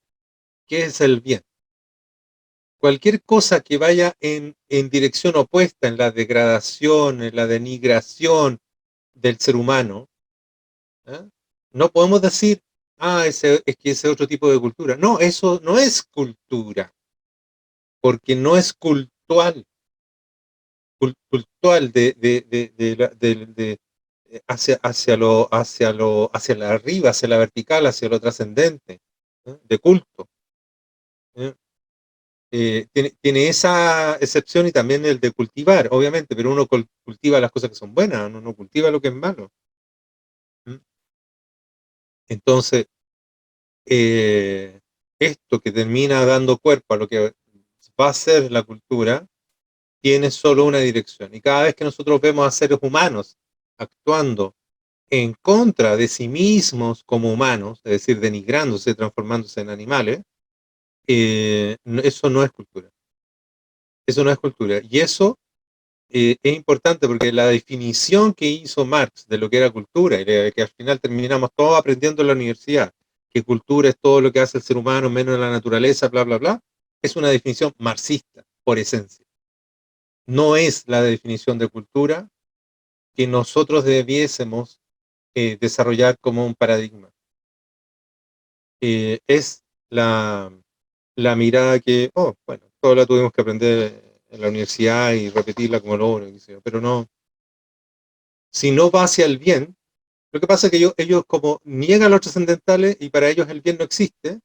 que es el bien. Cualquier cosa que vaya en dirección opuesta, en la degradación, en la denigración del ser humano, ¿eh? No podemos decir, es que ese otro tipo de cultura. No, eso no es cultura, porque no es cultual, cultual hacia la arriba, hacia la vertical, hacia lo trascendente, ¿eh? De culto. ¿Eh? Tiene esa excepción y también el de cultivar, obviamente, pero uno cultiva las cosas que son buenas, uno no cultiva lo que es malo. ¿Mm? Entonces, eh, esto que termina dando cuerpo a lo que va a ser la cultura, tiene solo una dirección. Y cada vez que nosotros vemos a seres humanos actuando en contra de sí mismos como humanos, es decir, denigrándose, transformándose en animales, eso no es cultura. Eso no es cultura. Y eso es importante porque la definición que hizo Marx de lo que era cultura, y que al final terminamos todos aprendiendo en la universidad, que cultura es todo lo que hace el ser humano menos la naturaleza, bla, bla, bla, es una definición marxista, por esencia. No es la definición de cultura que nosotros debiésemos desarrollar como un paradigma. Es la mirada que, bueno, todos la tuvimos que aprender en la universidad y repetirla como logro, pero no, si no va hacia el bien, lo que pasa es que ellos como niegan los trascendentales y para ellos el bien no existe,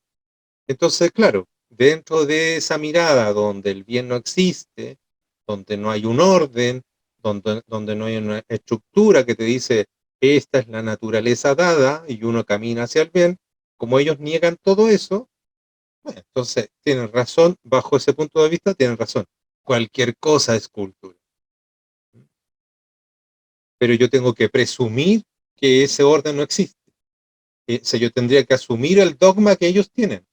entonces, claro, dentro de esa mirada donde el bien no existe, donde no hay un orden, donde no hay una estructura que te dice esta es la naturaleza dada y uno camina hacia el bien, como ellos niegan todo eso, bueno, entonces tienen razón, bajo ese punto de vista tienen razón. Cualquier cosa es cultura. Pero yo tengo que presumir que ese orden no existe. O sea, yo tendría que asumir el dogma que ellos tienen.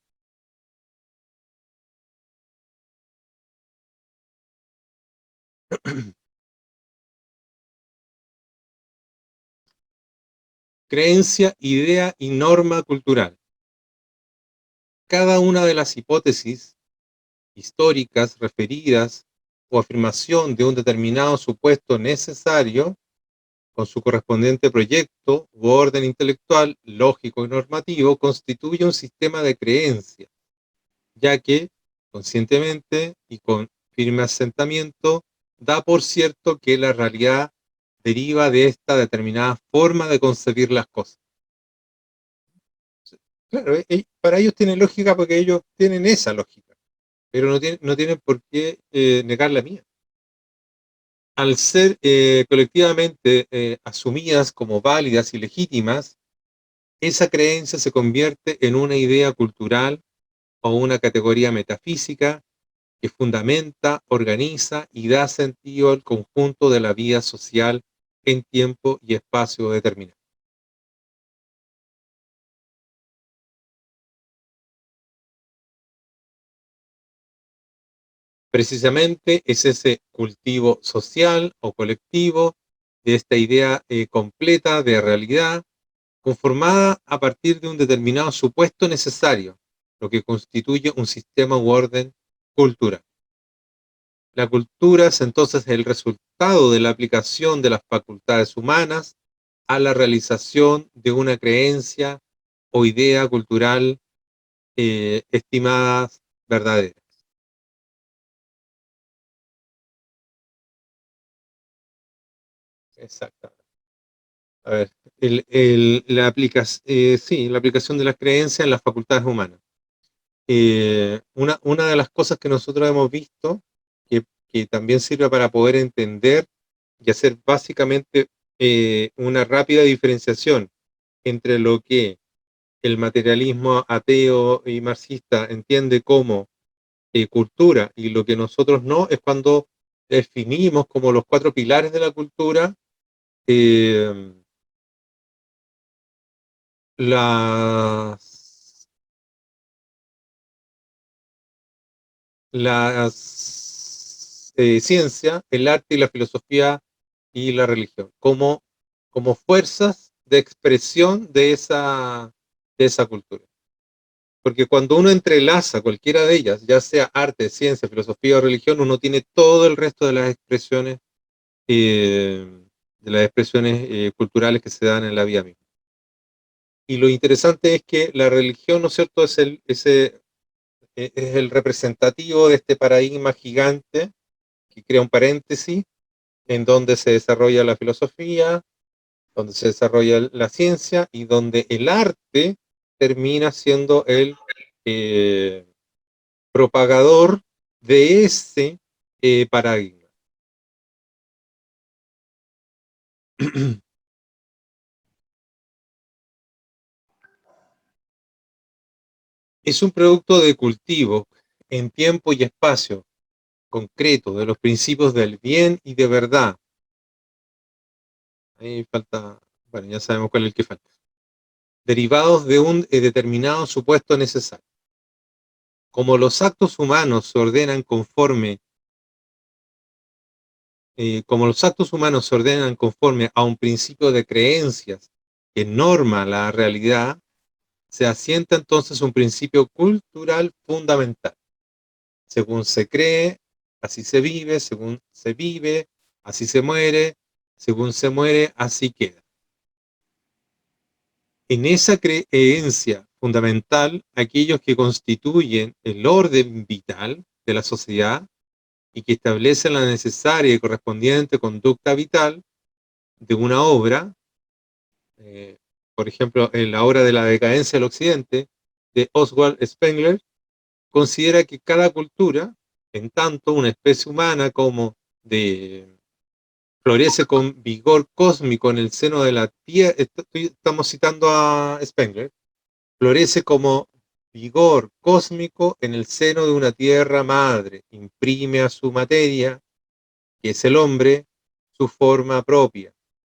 Creencia, idea y norma cultural. Cada una de las hipótesis históricas referidas o afirmación de un determinado supuesto necesario con su correspondiente proyecto u orden intelectual, lógico y normativo, constituye un sistema de creencias, ya que, conscientemente y con firme asentamiento, da por cierto que la realidad deriva de esta determinada forma de concebir las cosas. Claro, para ellos tiene lógica porque ellos tienen esa lógica, pero no tienen por qué negar la mía. Al ser colectivamente asumidas como válidas y legítimas, esa creencia se convierte en una idea cultural o una categoría metafísica que fundamenta, organiza y da sentido al conjunto de la vida social en tiempo y espacio determinado. Precisamente es ese cultivo social o colectivo de esta idea completa de realidad conformada a partir de un determinado supuesto necesario, lo que constituye un sistema u orden cultural. La cultura es entonces el resultado de la aplicación de las facultades humanas a la realización de una creencia o idea cultural estimadas verdaderas. Exacto. A ver, sí, la aplicación de las creencias en las facultades humanas. Una de las cosas que nosotros hemos visto, que también sirve para poder entender y hacer básicamente una rápida diferenciación entre lo que el materialismo ateo y marxista entiende como cultura y lo que nosotros no, es cuando definimos como los cuatro pilares de la cultura eh, las, las ciencia, el arte y la filosofía y la religión, como fuerzas de expresión de esa cultura. Porque cuando uno entrelaza cualquiera de ellas, ya sea arte, ciencia, filosofía o religión, uno tiene todo el resto eh, de las expresiones culturales que se dan en la vida misma. Y lo interesante es que la religión, ¿no es cierto?, es el representativo de este paradigma gigante que crea un paréntesis en donde se desarrolla la filosofía, donde se desarrolla la ciencia y donde el arte termina siendo el eh, propagador de ese paradigma. Es un producto de cultivo en tiempo y espacio concreto de los principios del bien y de verdad. Ahí falta, bueno, ya sabemos cuál es el que falta. Derivados de un determinado supuesto necesario. Como los actos humanos se ordenan a un principio de creencias que norma la realidad, se asienta entonces un principio cultural fundamental. Según se cree, así se vive, así se muere, según se muere, así queda. En esa creencia fundamental, aquellos que constituyen el orden vital de la sociedad y que establecen la necesaria y correspondiente conducta vital de una obra, eh, por ejemplo, en la obra de la decadencia del Occidente, de Oswald Spengler, considera que cada cultura, en tanto una especie humana como de florece con vigor cósmico en el seno de la Tierra, estamos citando a Spengler, florece como vigor cósmico en el seno de una tierra madre, imprime a su materia, que es el hombre, su forma propia,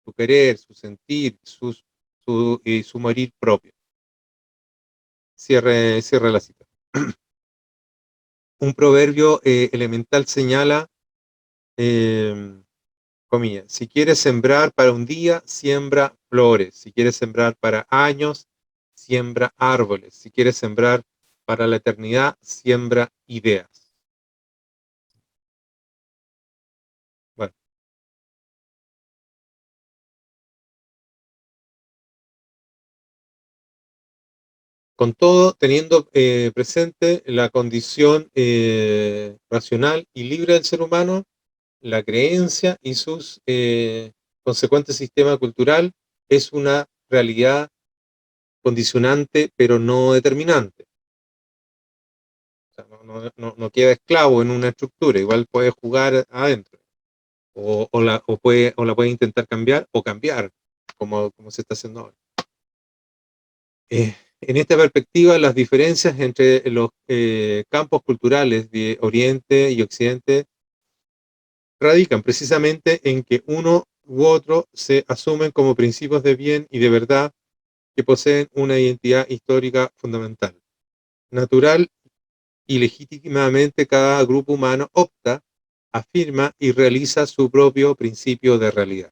su querer, su sentir, su morir propio. Cierre la cita. Un proverbio elemental señala, eh, comillas, si quieres sembrar para un día, siembra flores. Si quieres sembrar para años, siembra árboles. Si quieres sembrar para la eternidad, siembra ideas. Bueno, con todo, teniendo presente la condición racional y libre del ser humano, la creencia y sus consecuentes sistema cultural es una realidad condicionante, pero no determinante. O sea, no queda esclavo en una estructura, igual puede jugar adentro, o la puede intentar cambiar o cambiar, como se está haciendo ahora. En esta perspectiva, las diferencias entre los campos culturales de Oriente y Occidente radican precisamente en que uno u otro se asumen como principios de bien y de verdad que poseen una identidad histórica fundamental. Natural y legítimamente cada grupo humano opta, afirma y realiza su propio principio de realidad.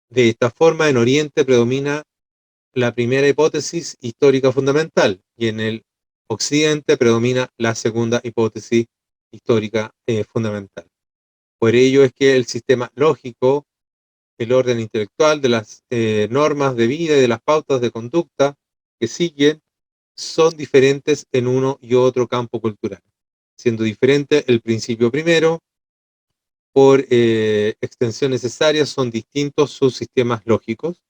De esta forma, en Oriente predomina la primera hipótesis histórica fundamental y en el Occidente predomina la segunda hipótesis histórica fundamental. Por ello es que el sistema lógico, el orden intelectual de las normas de vida y de las pautas de conducta que siguen son diferentes en uno y otro campo cultural, siendo diferente el principio primero, por extensión necesaria son distintos sus sistemas lógicos,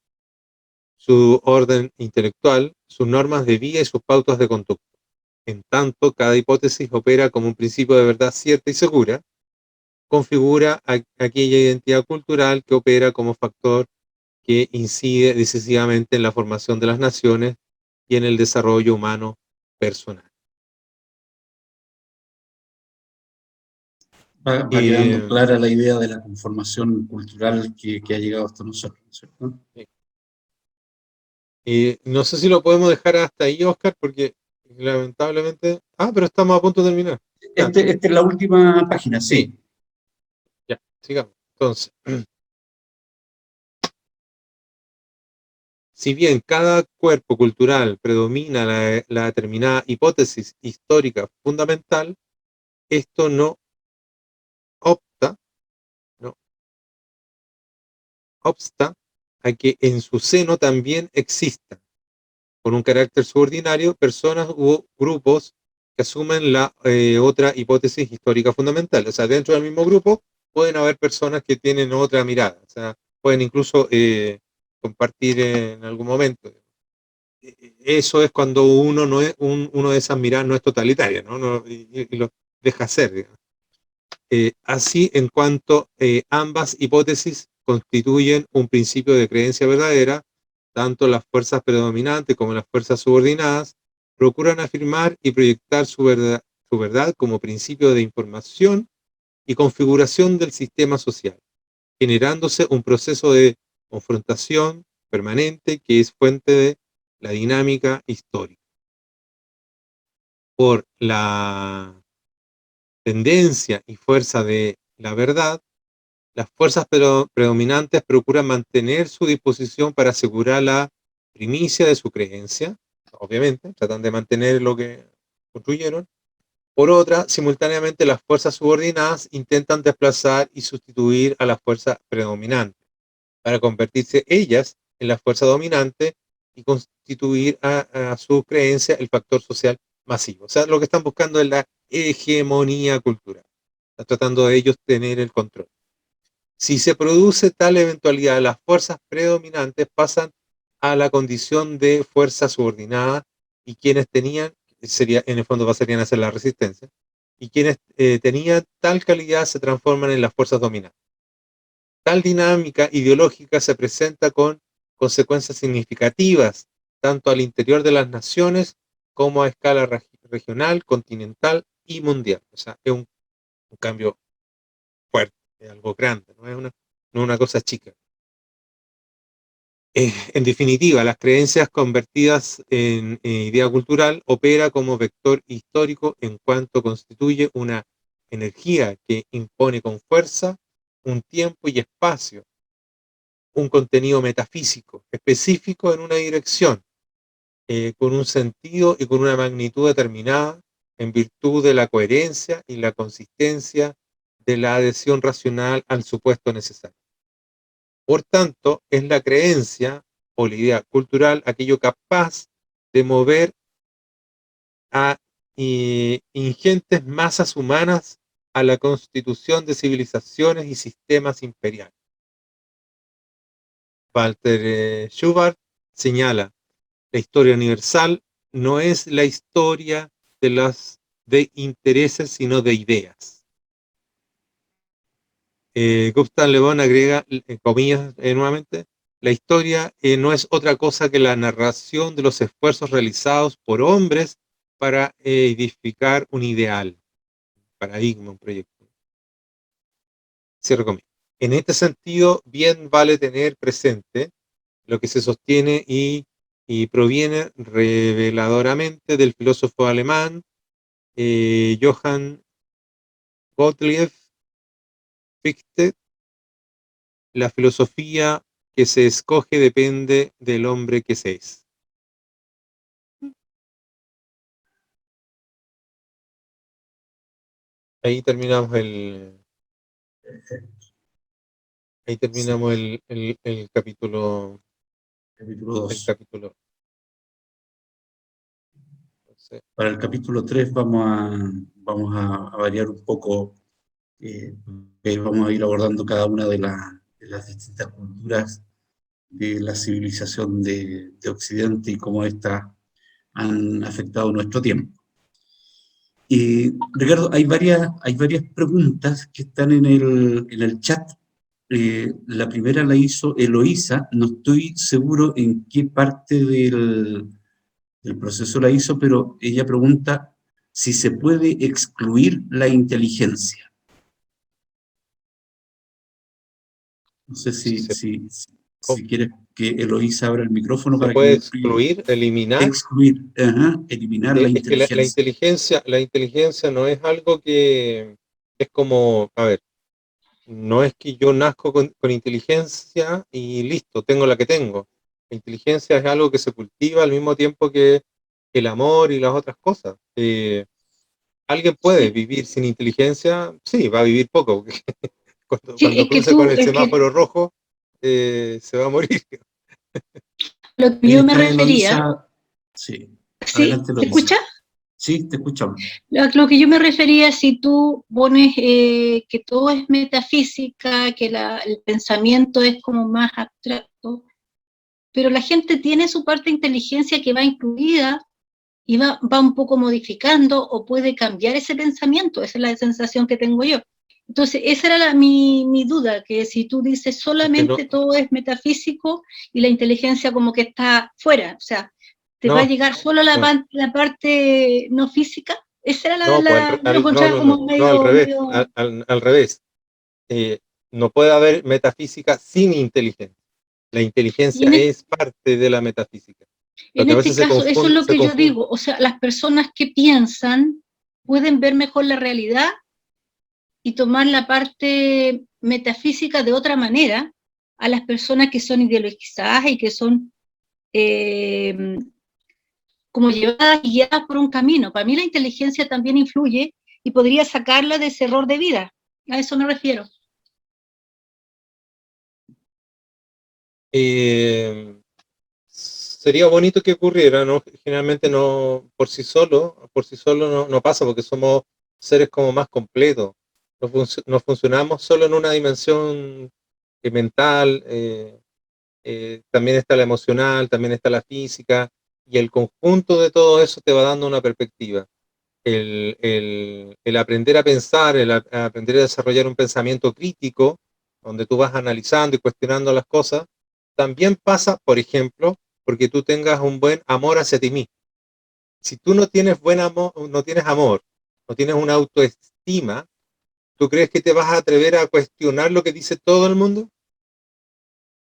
su orden intelectual, sus normas de vida y sus pautas de conducta. En tanto, cada hipótesis opera como un principio de verdad cierta y segura, configura aquella identidad cultural que opera como factor que incide decisivamente en la formación de las naciones y en el desarrollo humano personal. Va quedando Eh, clara la idea de la conformación cultural que ha llegado hasta nosotros, ¿no es cierto? no sé si lo podemos dejar hasta ahí, Oscar, porque lamentablemente... Ah, pero estamos a punto de terminar. Ya, Esta es la última página, sí, sí. ya, sigamos. Entonces, si bien cada cuerpo cultural predomina la determinada hipótesis histórica fundamental, esto no opta, no obsta a que en su seno también existan, con un carácter subordinario, personas u grupos que asumen la otra hipótesis histórica fundamental. O sea, dentro del mismo grupo pueden haber personas que tienen otra mirada, o sea, pueden incluso compartir en algún momento. Eso es cuando uno no es uno de esas miradas no es totalitaria, ¿no? Y lo deja ser, digamos. Así, en cuanto ambas hipótesis constituyen un principio de creencia verdadera, tanto las fuerzas predominantes como las fuerzas subordinadas procuran afirmar y proyectar su verdad como principio de información y configuración del sistema social, generándose un proceso de confrontación permanente que es fuente de la dinámica histórica. Por la tendencia y fuerza de la verdad, las fuerzas predominantes procuran mantener su disposición para asegurar la primicia de su creencia, obviamente, tratan de mantener lo que construyeron. Por otra, simultáneamente las fuerzas subordinadas intentan desplazar y sustituir a las fuerzas predominantes, para convertirse ellas en la fuerza dominante y constituir a su creencia el factor social masivo. O sea, lo que están buscando es la hegemonía cultural. Están tratando de ellos tener el control. Si se produce tal eventualidad, las fuerzas predominantes pasan a la condición de fuerza subordinada y quienes tenían, sería, en el fondo pasarían a ser la resistencia, y quienes tenían tal calidad se transforman en las fuerzas dominantes. Tal dinámica ideológica se presenta con consecuencias significativas tanto al interior de las naciones como a escala regional, continental y mundial. O sea, es un cambio fuerte, es algo grande, no es una cosa chica. En definitiva, las creencias convertidas en idea cultural opera como vector histórico en cuanto constituye una energía que impone con fuerza un tiempo y espacio un contenido metafísico, específico en una dirección, con un sentido y con una magnitud determinada, en virtud de la coherencia y la consistencia de la adhesión racional al supuesto necesario. Por tanto, es la creencia o la idea cultural aquello capaz de mover a ingentes masas humanas a la constitución de civilizaciones y sistemas imperiales. Walter Schubert señala: la historia universal no es la historia de intereses, sino de ideas. Gustav Le Bon agrega, comillas, nuevamente: la historia no es otra cosa que la narración de los esfuerzos realizados por hombres para edificar un ideal, un paradigma, un proyecto. Cierro comillas. En este sentido, bien vale tener presente lo que se sostiene y proviene reveladoramente del filósofo alemán Johann Gottlieb Fichte: la filosofía que se escoge depende del hombre que se es. Ahí terminamos Sí, el capítulo. capítulo El 2. capítulo. Entonces, Para el capítulo 3 vamos a variar un poco, eh, vamos a ir abordando cada una de las distintas culturas de la civilización de Occidente y cómo éstas han afectado nuestro tiempo. Ricardo, hay varias preguntas que están en el chat. La primera la hizo Eloísa, no estoy seguro en qué parte del proceso la hizo, pero ella pregunta si se puede excluir la inteligencia. No sé si se, si quieres que Eloísa abra el micrófono se para que puede me explique. excluir, eliminar. Excluir, eliminar la Es que inteligencia. la inteligencia no es algo que es como, a ver, no es que yo nazco con inteligencia y listo, tengo la que tengo. La inteligencia es algo que se cultiva al mismo tiempo que el amor y las otras cosas. ¿Alguien puede Sí, vivir sin inteligencia? Sí, va a vivir poco. sí, Cuando cruce con el semáforo rojo, se va a morir. lo que Ahí yo me está refería, Eloísa. Sí, ¿sí? adelante ¿Se escucha? Eloísa. Sí, te escuchamos. Lo que yo me refería, si tú pones que todo es metafísica, que el pensamiento es como más abstracto, pero la gente tiene su parte de inteligencia que va incluida y va un poco modificando o puede cambiar ese pensamiento, esa es la sensación que tengo yo. Entonces, esa era mi duda, que si tú dices Es que no, solamente todo es metafísico y la inteligencia como que está fuera, o sea, te va a no, llegar solo no, la parte no física, esa era no, pues yo lo encontraba como no, al revés, medio... al revés. No puede haber metafísica sin inteligencia. La Y inteligencia es parte de la metafísica. Lo en que a este veces caso, eso es lo se que yo confunde. digo, o sea, las personas que piensan pueden ver mejor la realidad y tomar la parte metafísica de otra manera a las personas que son ideologizadas y que son eh, como llevadas y guiadas por un camino. Para mí la inteligencia también influye y podría sacarla de ese error de vida. A eso me refiero. Sería bonito que ocurriera, ¿no? Generalmente no, por sí solo no pasa, porque somos seres como más completos. No funcionamos solo en una dimensión mental, también está la emocional, también está la física, y el conjunto de todo eso te va dando una perspectiva. El aprender a pensar, aprender a desarrollar un pensamiento crítico, donde tú vas analizando y cuestionando las cosas, también pasa, por ejemplo, porque tú tengas un buen amor hacia ti mismo. Si tú no tienes buen amor, no tienes una autoestima, ¿tú crees que te vas a atrever a cuestionar lo que dice todo el mundo?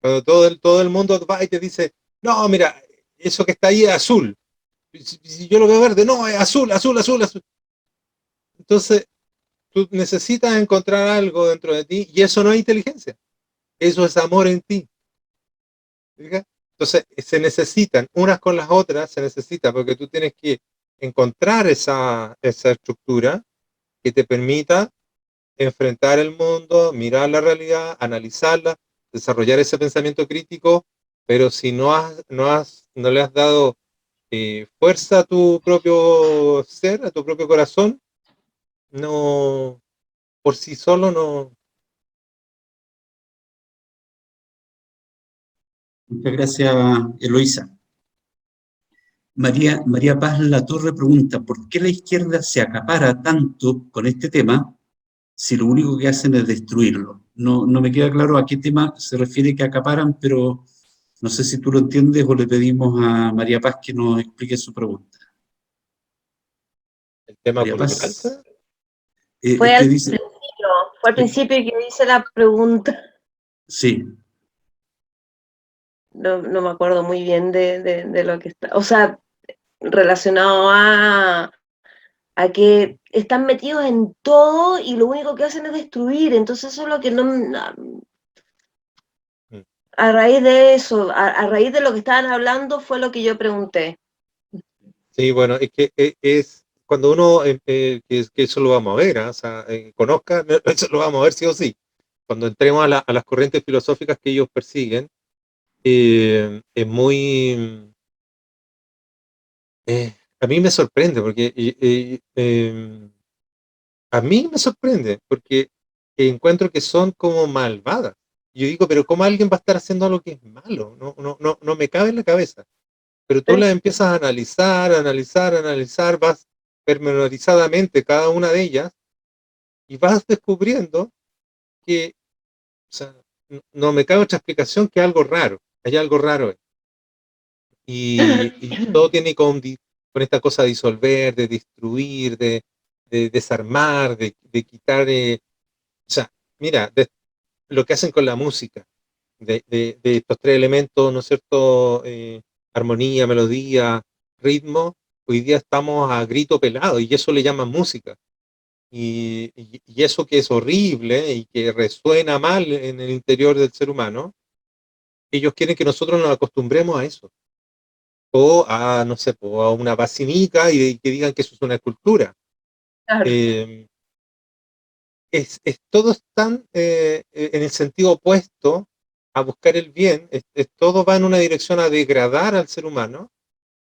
Cuando todo el mundo va y te dice, no, mira, eso que está ahí es azul. Si yo lo veo verde, no, es azul, azul, azul, azul. Entonces, tú necesitas encontrar algo dentro de ti y eso no es inteligencia, eso es amor en ti. ¿Fija? Entonces, se necesitan, unas con las otras se necesita, porque tú tienes que encontrar esa estructura que te permita enfrentar el mundo, mirar la realidad, analizarla, desarrollar ese pensamiento crítico, pero si no le has dado fuerza a tu propio ser, a tu propio corazón, no, por sí solo no. Muchas gracias, Eloísa. María Paz Latorre pregunta, ¿por qué la izquierda se acapara tanto con este tema si lo único que hacen es destruirlo? No me queda claro a qué tema se refiere que acaparan, pero no sé si tú lo entiendes o le pedimos a María Paz que nos explique su pregunta. El tema María cultural, Paz, Fue es que al dice, principio, fue al principio que hice la pregunta. sí, No me acuerdo muy bien de lo que está. O sea, relacionado a que están metidos en todo y lo único que hacen es destruir. Entonces eso es lo que no... A raíz de eso, a raíz de lo que estaban hablando fue lo que yo pregunté. sí, bueno, es que es cuando uno, que eso lo vamos a ver, ¿ah? O sea, conozca, eso lo vamos a ver sí o sí. Cuando entremos a las corrientes filosóficas que ellos persiguen, es muy, a mí me sorprende, porque a mí me sorprende, porque encuentro que son como malvadas. Yo digo, pero ¿cómo alguien va a estar haciendo algo que es malo? No me cabe en la cabeza. Pero tú Pero las empiezas a analizar, analizar, analizar, vas pormenorizadamente cada una de ellas y vas descubriendo que, o sea, no me cabe otra explicación que algo raro, hay algo raro ahí. Y todo tiene con esta cosa de disolver, de destruir, de desarmar, de quitar, o sea, mira, lo que hacen con la música, de estos tres elementos, ¿no es cierto? Armonía, melodía, ritmo, hoy día estamos a grito pelado y eso le llaman música. Y eso que es horrible y que resuena mal en el interior del ser humano, ellos quieren que nosotros nos acostumbremos a eso. O a, no sé, a una basílica y que digan que eso es una escultura. claro, Eh, todo tan en el sentido opuesto a buscar el bien, todo va en una dirección a degradar al ser humano,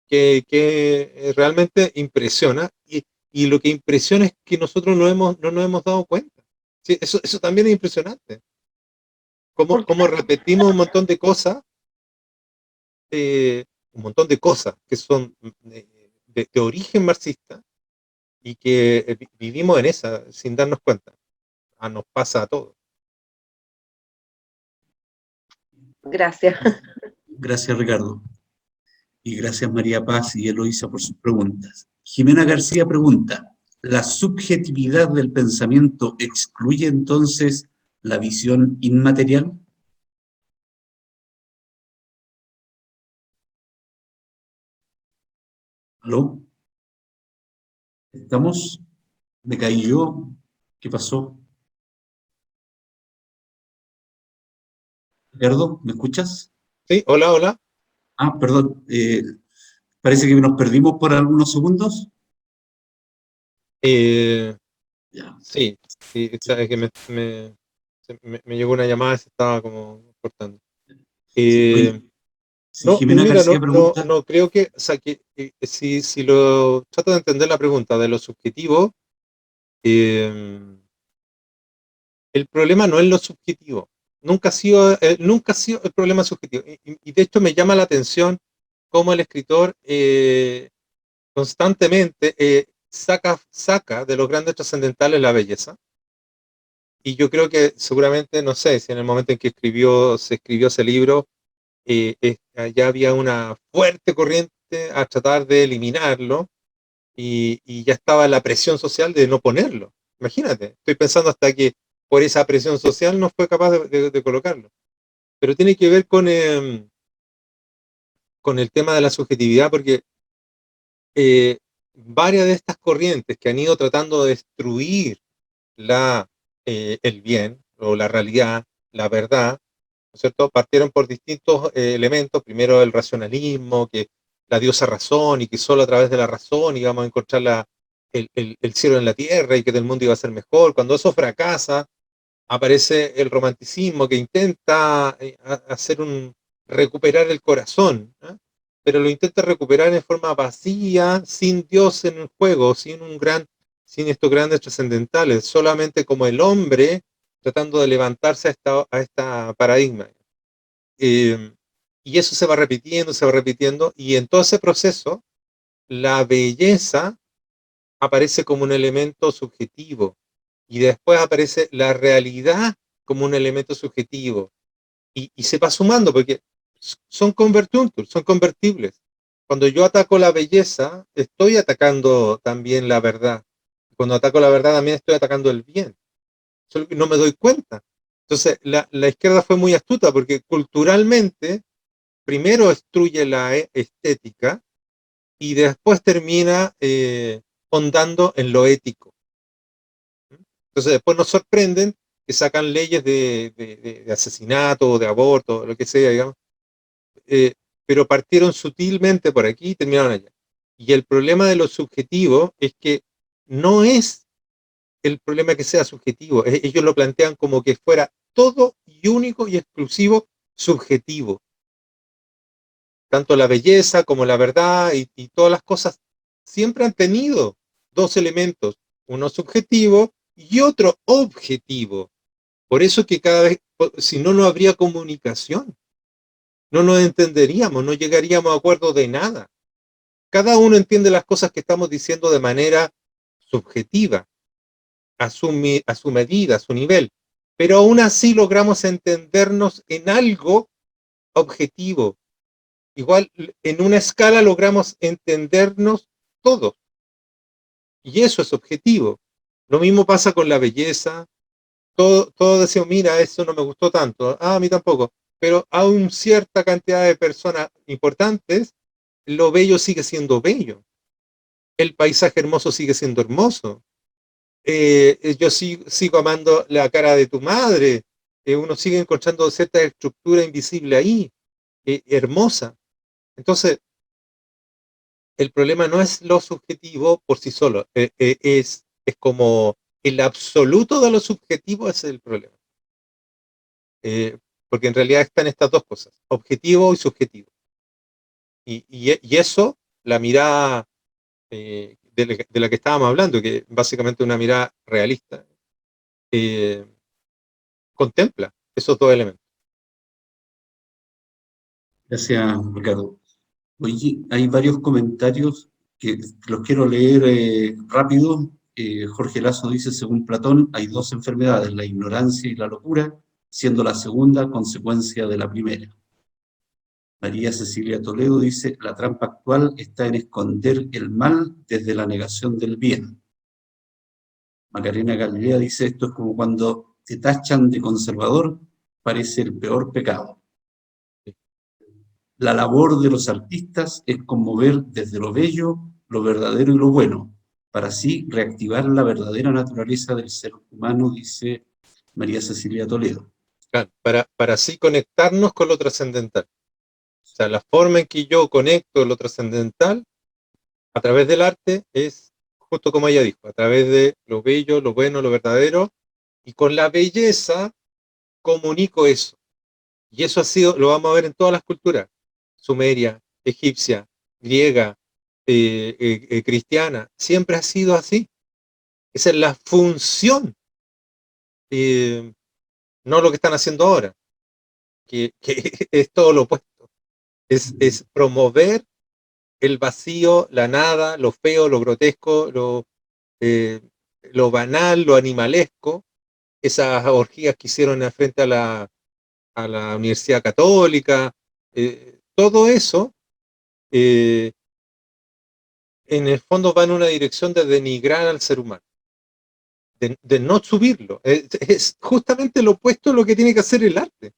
que realmente impresiona, y lo que impresiona es que nosotros no nos hemos dado cuenta. Sí, eso también es impresionante. porque Cómo repetimos un montón de cosas que son de origen marxista y que vivimos en esa sin darnos cuenta. Nos pasa a todos. gracias. gracias Ricardo. Y gracias María Paz y Eloísa por sus preguntas. Jimena García pregunta, ¿la subjetividad del pensamiento excluye entonces la visión inmaterial? ¿Aló? ¿Estamos? ¿Me caí yo? ¿Qué pasó? Ricardo, ¿me escuchas? Sí, hola, hola. Ah, perdón. Parece que nos perdimos por algunos segundos. Eh, Ya. sí, sí, Sí, sabes que me llegó una llamada y se estaba como cortando. sí. Eh, Oye, si no, Jimena mira, García pregunta, no creo que, o sea, que si lo trato de entender la pregunta de lo subjetivo, eh, el problema no es lo subjetivo. Nunca ha sido el problema subjetivo. Y de hecho me llama la atención cómo el escritor constantemente saca de los grandes trascendentales la belleza. Y yo creo que seguramente, no sé, si en el momento en que se escribió ese libro, ya había una fuerte corriente a tratar de eliminarlo y ya estaba la presión social de no ponerlo. Imagínate, estoy pensando hasta que por esa presión social no fue capaz de colocarlo. Pero tiene que ver con el tema de la subjetividad, porque eh, varias de estas corrientes que han ido tratando de destruir el bien o la realidad, la verdad, ¿no es cierto? Partieron por distintos elementos, primero el racionalismo, que la diosa razón, y que solo a través de la razón íbamos a encontrar el cielo en la tierra, y que del mundo iba a ser mejor. Cuando eso fracasa, aparece el romanticismo, que intenta recuperar el corazón, ¿eh? Pero lo intenta recuperar en forma vacía, sin Dios en el juego, sin estos grandes trascendentales, solamente como el hombre tratando de levantarse a esta paradigma. Y eso se va repitiendo, y en todo ese proceso, la belleza aparece como un elemento subjetivo, y después aparece la realidad como un elemento subjetivo, y se va sumando, porque son son convertibles. Cuando yo ataco la belleza, estoy atacando también la verdad. Cuando ataco la verdad, también estoy atacando el bien. Solo que no me doy cuenta. Entonces, la izquierda fue muy astuta, porque culturalmente primero destruye la estética, y después termina hondando en lo ético. Entonces después nos sorprenden que sacan leyes de asesinato, de aborto, lo que sea, digamos, pero partieron sutilmente por aquí y terminaron allá. Y el problema de lo subjetivo es que no es el problema que sea subjetivo, ellos lo plantean como que fuera todo y único y exclusivo subjetivo. Tanto la belleza como la verdad y todas las cosas siempre han tenido dos elementos, uno subjetivo y otro objetivo. Por eso que cada vez, si no, no habría comunicación, no nos entenderíamos, no llegaríamos a acuerdo de nada. Cada uno entiende las cosas que estamos diciendo de manera subjetiva, a su medida, a su nivel, pero aún así logramos entendernos en algo objetivo. Igual, en una escala logramos entendernos todos, y eso es objetivo. Lo mismo pasa con la belleza. Todo decimos, mira, eso no me gustó tanto, a mí tampoco, pero aún cierta cantidad de personas importantes, lo bello sigue siendo bello, el paisaje hermoso sigue siendo hermoso, yo sigo amando la cara de tu madre, uno sigue encontrando cierta estructura invisible ahí, hermosa. Entonces, el problema no es lo subjetivo por sí solo, es como el absoluto de lo subjetivo es el problema. Porque en realidad están estas dos cosas, objetivo y subjetivo. Y eso, la mirada de la que estábamos hablando, que básicamente una mirada realista, contempla esos dos elementos. Gracias, Ricardo. Oye, hay varios comentarios que los quiero leer rápido. Jorge Lazo dice, según Platón, hay dos enfermedades, la ignorancia y la locura, siendo la segunda consecuencia de la primera. María Cecilia Toledo dice, la trampa actual está en esconder el mal desde la negación del bien. Macarena Galilea dice, esto es como cuando te tachan de conservador, parece el peor pecado. La labor de los artistas es conmover desde lo bello, lo verdadero y lo bueno, para así reactivar la verdadera naturaleza del ser humano, dice María Cecilia Toledo. Claro, para así conectarnos con lo trascendental. O sea, la forma en que yo conecto lo trascendental a través del arte es, justo como ella dijo, a través de lo bello, lo bueno, lo verdadero, y con la belleza comunico eso. Y eso lo vamos a ver en todas las culturas, sumeria, egipcia, griega, cristiana, siempre ha sido así. Esa es la función, no lo que están haciendo ahora, que es todo lo opuesto. Es promover el vacío, la nada, lo feo, lo grotesco, lo banal, lo animalesco, esas orgías que hicieron frente a la Universidad Católica, todo eso, en el fondo va en una dirección de denigrar al ser humano, de no subirlo. Es justamente lo opuesto a lo que tiene que hacer el arte.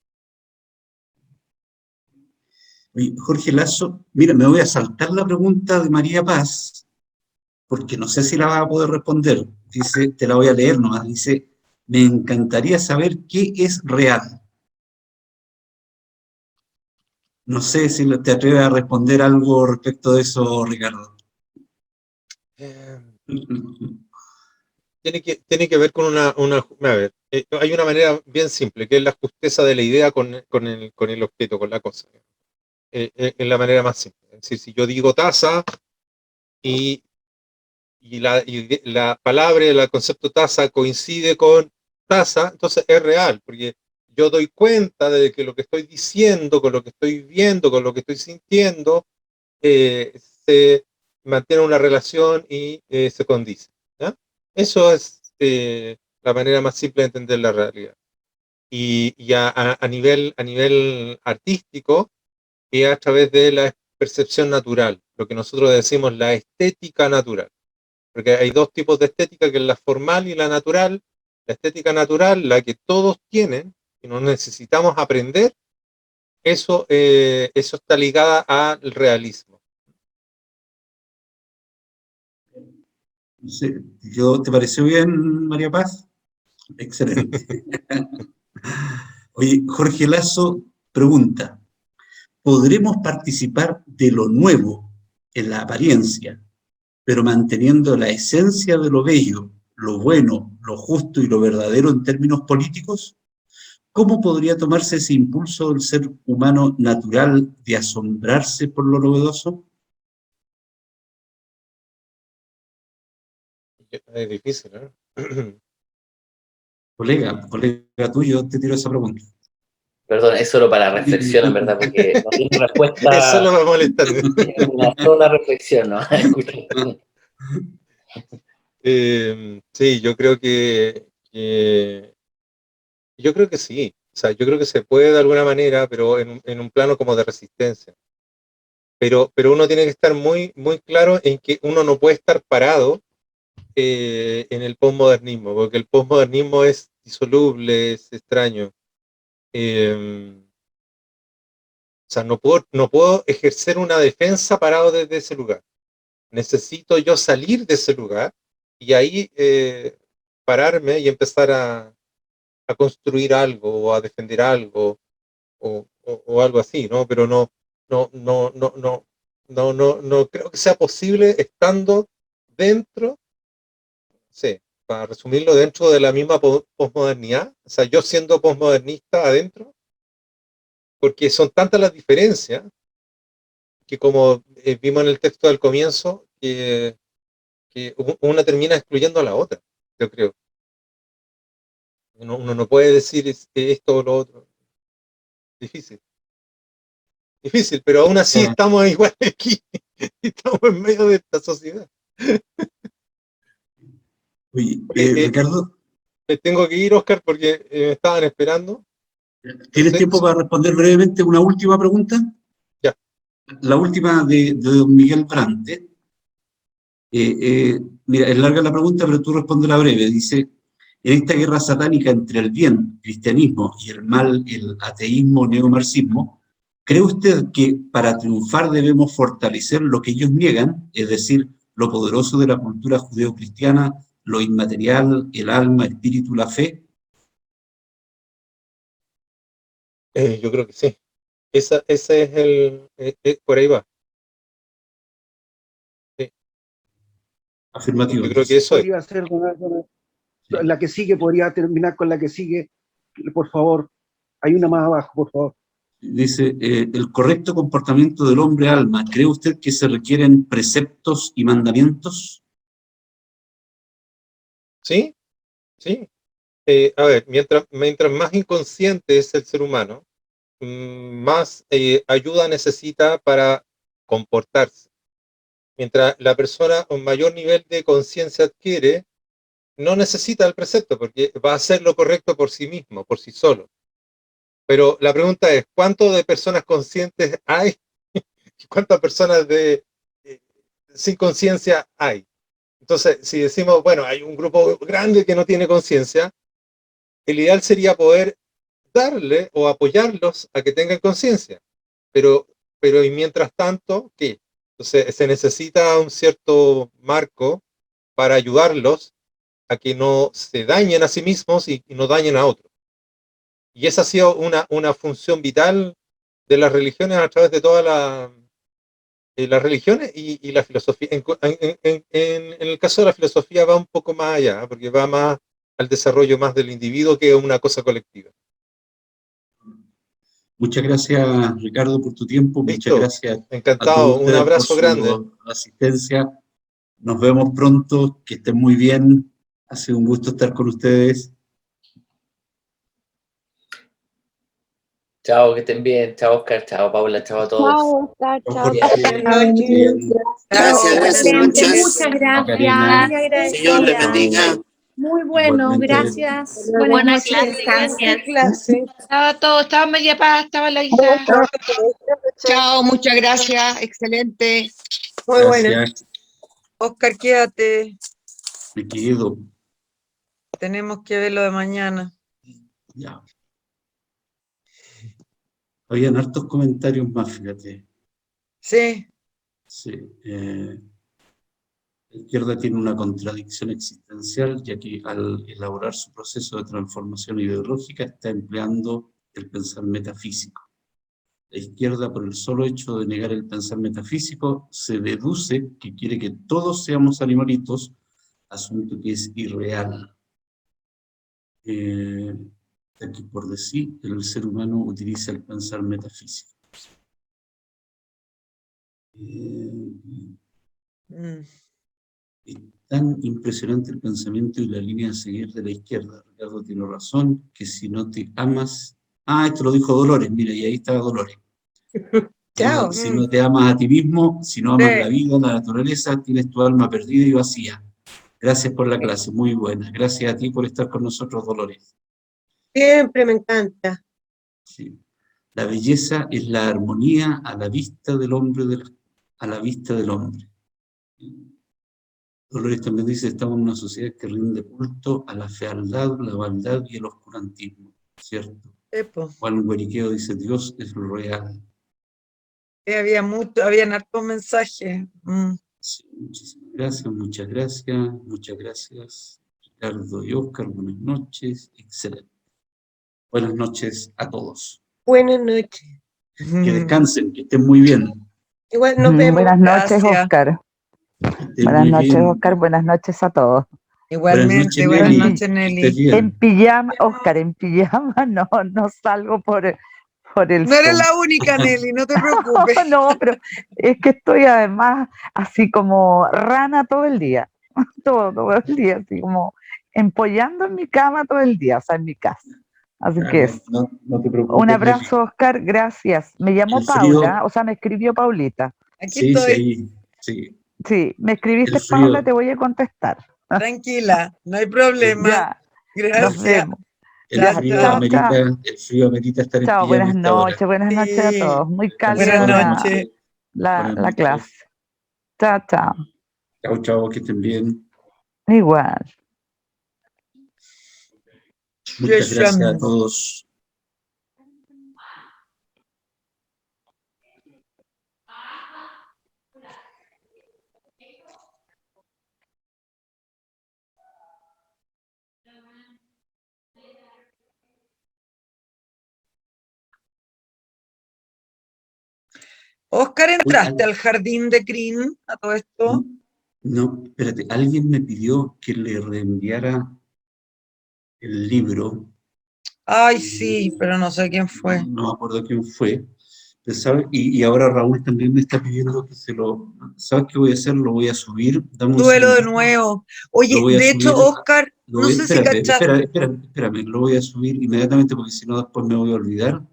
Oye, Jorge Lazo, mira, me voy a saltar la pregunta de María Paz, porque no sé si la va a poder responder. Dice, te la voy a leer nomás, dice, me encantaría saber qué es real. No sé si te atreves a responder algo respecto de eso, Ricardo. Eh, tiene que ver con a ver, hay una manera bien simple, que es la justeza de la idea con el objeto, con la cosa. Es la manera más simple. Es decir, si yo digo taza y, y la palabra, el concepto taza coincide con taza, entonces es real, porque yo doy cuenta de que lo que estoy diciendo, con lo que estoy viendo, con lo que estoy sintiendo, se mantiene una relación y se condice. ¿Ya? Eso es la manera más simple de entender la realidad. Y a nivel artístico, es a través de la percepción natural, lo que nosotros decimos la estética natural. Porque hay dos tipos de estética, que es la formal y la natural. La estética natural, la que todos tienen, y no necesitamos aprender, eso está ligada al realismo. Sí, ¿te pareció bien, María Paz? Excelente. Oye, Jorge Lazo pregunta, ¿podremos participar de lo nuevo en la apariencia, pero manteniendo la esencia de lo bello, lo bueno, lo justo y lo verdadero en términos políticos? ¿Cómo podría tomarse ese impulso del ser humano natural de asombrarse por lo novedoso? Es difícil, ¿eh? Colega tuyo, te tiro esa pregunta. Perdón, es solo para reflexión, en verdad, porque no tiene Eso respuesta, no me molesta. es una sola reflexión, ¿no? Escucha. Sí, yo creo que sí. O sea, yo creo que se puede de alguna manera, pero en un plano como de resistencia. Pero uno tiene que estar muy, muy claro en que uno no puede estar parado en el posmodernismo, porque el posmodernismo es disoluble, es extraño. O sea, no puedo ejercer una defensa parado desde ese lugar. Necesito yo salir de ese lugar y ahí pararme y empezar a construir algo o a defender algo o algo así, ¿no? Pero no creo que sea posible estando dentro, sí, para resumirlo, dentro de la misma posmodernidad, o sea, yo siendo posmodernista adentro, porque son tantas las diferencias que como vimos en el texto del comienzo, que una termina excluyendo a la otra, yo creo. Uno no puede decir esto o lo otro. Difícil, difícil, pero aún así estamos igual aquí. Estamos en medio de esta sociedad. Oye, Oye, Ricardo, me tengo que ir, Oscar, porque me estaban esperando. No ¿tienes sé, tiempo para responder brevemente una última pregunta? ya. La última de don Miguel Brante. Mira, es larga la pregunta, pero tú responde breve. Dice, en esta guerra satánica entre el bien, cristianismo, y el mal, el ateísmo, neomarxismo, ¿cree usted que para triunfar debemos fortalecer lo que ellos niegan, es decir, lo poderoso de la cultura judeocristiana, lo inmaterial, el alma, el espíritu, la fe? Yo creo que sí. Ese es por ahí va. Sí. Afirmativo, Yo creo que entonces. eso es. Podría ser Sí. la que sigue, podría terminar con la que sigue, por favor. Hay una más abajo, por favor. Dice, el correcto comportamiento del hombre alma, ¿cree usted que se requieren preceptos y mandamientos? Sí, sí. A ver, mientras más inconsciente es el ser humano, más ayuda necesita para comportarse. Mientras la persona con mayor nivel de conciencia adquiere, no necesita el precepto porque va a hacer lo correcto por sí mismo, por sí solo. Pero la pregunta es, ¿cuánto de personas conscientes hay? ¿Cuántas personas eh, sin conciencia hay? Entonces, si decimos, bueno, hay un grupo grande que no tiene conciencia, el ideal sería poder darle o apoyarlos a que tengan conciencia. Pero, pero y mientras tanto, ¿qué? Entonces, se necesita un cierto marco para ayudarlos a que no se dañen a sí mismos y no dañen a otros. Y esa ha sido una función vital de las religiones a través de todas las religiones y la filosofía. En el caso de la filosofía va un poco más allá, porque va más al desarrollo más del individuo que una cosa colectiva. Muchas gracias, Ricardo, por tu tiempo. Muchas Listo, gracias a encantado, todos un ustedes por abrazo grande. su asistencia. Nos vemos pronto, que estén muy bien. Ha sido un gusto estar con ustedes. Chao, que estén bien. Chao, Oscar. Chao, Paula. Chao a todos. Chao, Oscar, Chao, chao. Jorge. Buenas noches. Bien. Gracias, Buenas gracias, noches, muchas. muchas Chao, Karina. gracias. Señor les Muy agradecida. bendiga. Muy bueno, Igualmente. gracias. Buenas Buenas Buena noches, clase, descansen. gracias. Clase. Estaba todo, estaba media paz, estaba la Isa. Chao. Chao, muchas gracias, excelente. Muy buena. Gracias. Oscar, quédate, Me quedo. tenemos que ver lo de mañana. Ya. Habían hartos comentarios más, fíjate. Sí, Sí. La izquierda tiene una contradicción existencial, ya que al elaborar su proceso de transformación ideológica está empleando el pensar metafísico. La izquierda, por el solo hecho de negar el pensar metafísico, se deduce que quiere que todos seamos animalitos, asunto que es irreal. Aquí por decir, el ser humano utiliza el pensar metafísico. mm, Es tan impresionante el pensamiento y la línea a seguir de la izquierda. Ricardo tiene razón, que si no te amas... Ah, esto lo dijo Dolores, mira, y ahí estaba Dolores. chao. Si no te amas a ti mismo, si no amas Sí. la vida, la naturaleza, tienes tu alma perdida y vacía. Gracias por la clase, muy buena. Gracias a ti por estar con nosotros, Dolores. Siempre me encanta. Sí. La belleza es la armonía a la vista del hombre, a la vista del hombre. Dolores también dice, estamos en una sociedad que rinde culto a la fealdad, la maldad y el oscurantismo, ¿cierto? Epo. Juan Gueriqueo dice, Dios es lo real. Habían hartos mensajes. Sí, muchísimas gracias, muchas gracias, muchas gracias. Ricardo y Oscar, buenas noches, excelente. Buenas noches a todos. Buenas noches. Que descansen, que estén muy bien. Igual nos vemos. Buenas noches, Gracias. Oscar. Que estén Buenas muy noches, bien. Oscar. Buenas noches a todos. Igualmente, buenas Nelly. noches, Que estés Nelly. bien. En pijama, Oscar, en pijama no salgo por el No eres Zoom. la única, Nelly, no te preocupes. No, pero es que estoy además así como rana todo el día. Todo el día, así como empollando en mi cama todo el día, o sea, en mi casa. Así que es. No te preocupes. Un abrazo, Oscar, gracias. Me llamó El frío. Paula, o sea, me escribió Paulita. Aquí Sí, estoy, sí. Sí, me escribiste, El frío. Paula, te voy a contestar. tranquila, no hay problema. Ya, nos Gracias. vemos. El Ya, frío chao, amerita, chao. el frío amerita estar en Chao, pijama buenas a esta hora. noches, buenas noches a Sí. todos. Muy Descansen, cálida Buenas buenas noches. noches. la Buenas noches. clase. Chao, chao. Chao, chao, que estén bien. Igual. Muchas gracias a todos. Oscar, ¿entraste al jardín de Green a todo esto? No, espérate, alguien me pidió que le reenviara el libro. Ay, sí, pero no sé quién fue. No me acuerdo quién fue. Pero, ¿sabes? Y ahora Raúl también me está pidiendo que se lo... ¿Sabes qué voy a hacer? Lo voy a subir. Dame un Súbelo de segundo. nuevo. Oye, Lo voy a de hecho, subir. Oscar, no sé si cachaste. Espérame, lo voy a subir inmediatamente porque si no después me voy a olvidar.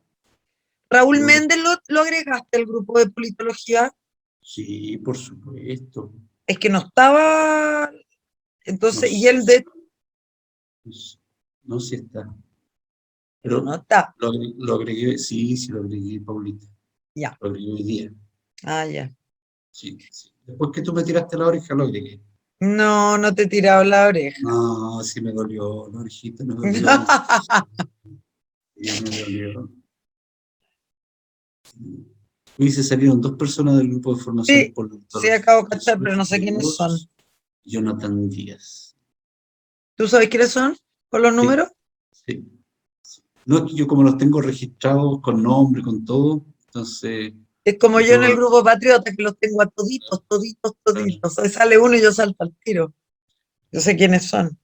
Raúl Méndez lo agregaste al grupo de politología. Sí, por supuesto. Es que no estaba. Entonces, No y él de. No, sí está. Pero No está. lo agregué, sí, lo agregué, Paulita. Ya. Lo agregué hoy día. Ah, ya. Sí. Después que tú me tiraste la oreja, lo agregué. No, no te he tirado la oreja. No, sí me dolió, la orejita me dolió. Sí, me dolió. Hoy se salieron 2 personas del grupo de formación Sí, sí, acabo de cachar, pero no sé quiénes son. Jonathan Díaz. ¿Tú sabes quiénes son? ¿Con los números? Sí. No, es que yo como los tengo registrados con nombre, con todo, Entonces, Es como yo en el yo- grupo Patriota, que los tengo a toditos, toditos, toditos. Hoy sale uno y yo salto al tiro. Yo sé quiénes son.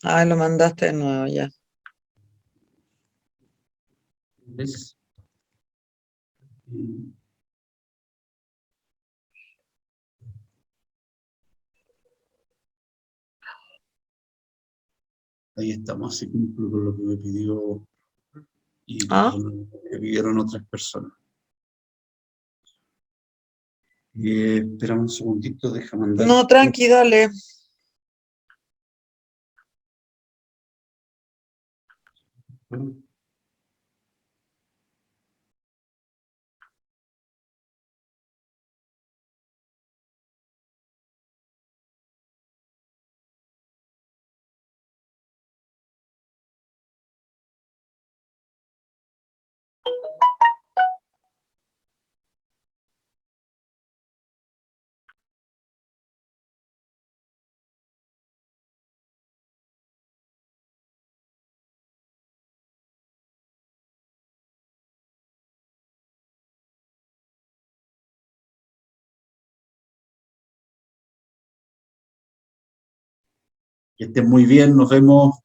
Ah, lo mandaste de nuevo ya. ¿ves? Ahí estamos, así cumplo con lo que me pidió y ¿Ah? con lo que pidieron otras personas. Espera un segundito, deja mandar. No, tranqui, dale. Que estén muy bien, nos vemos.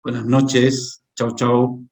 Buenas noches. Chao, chao.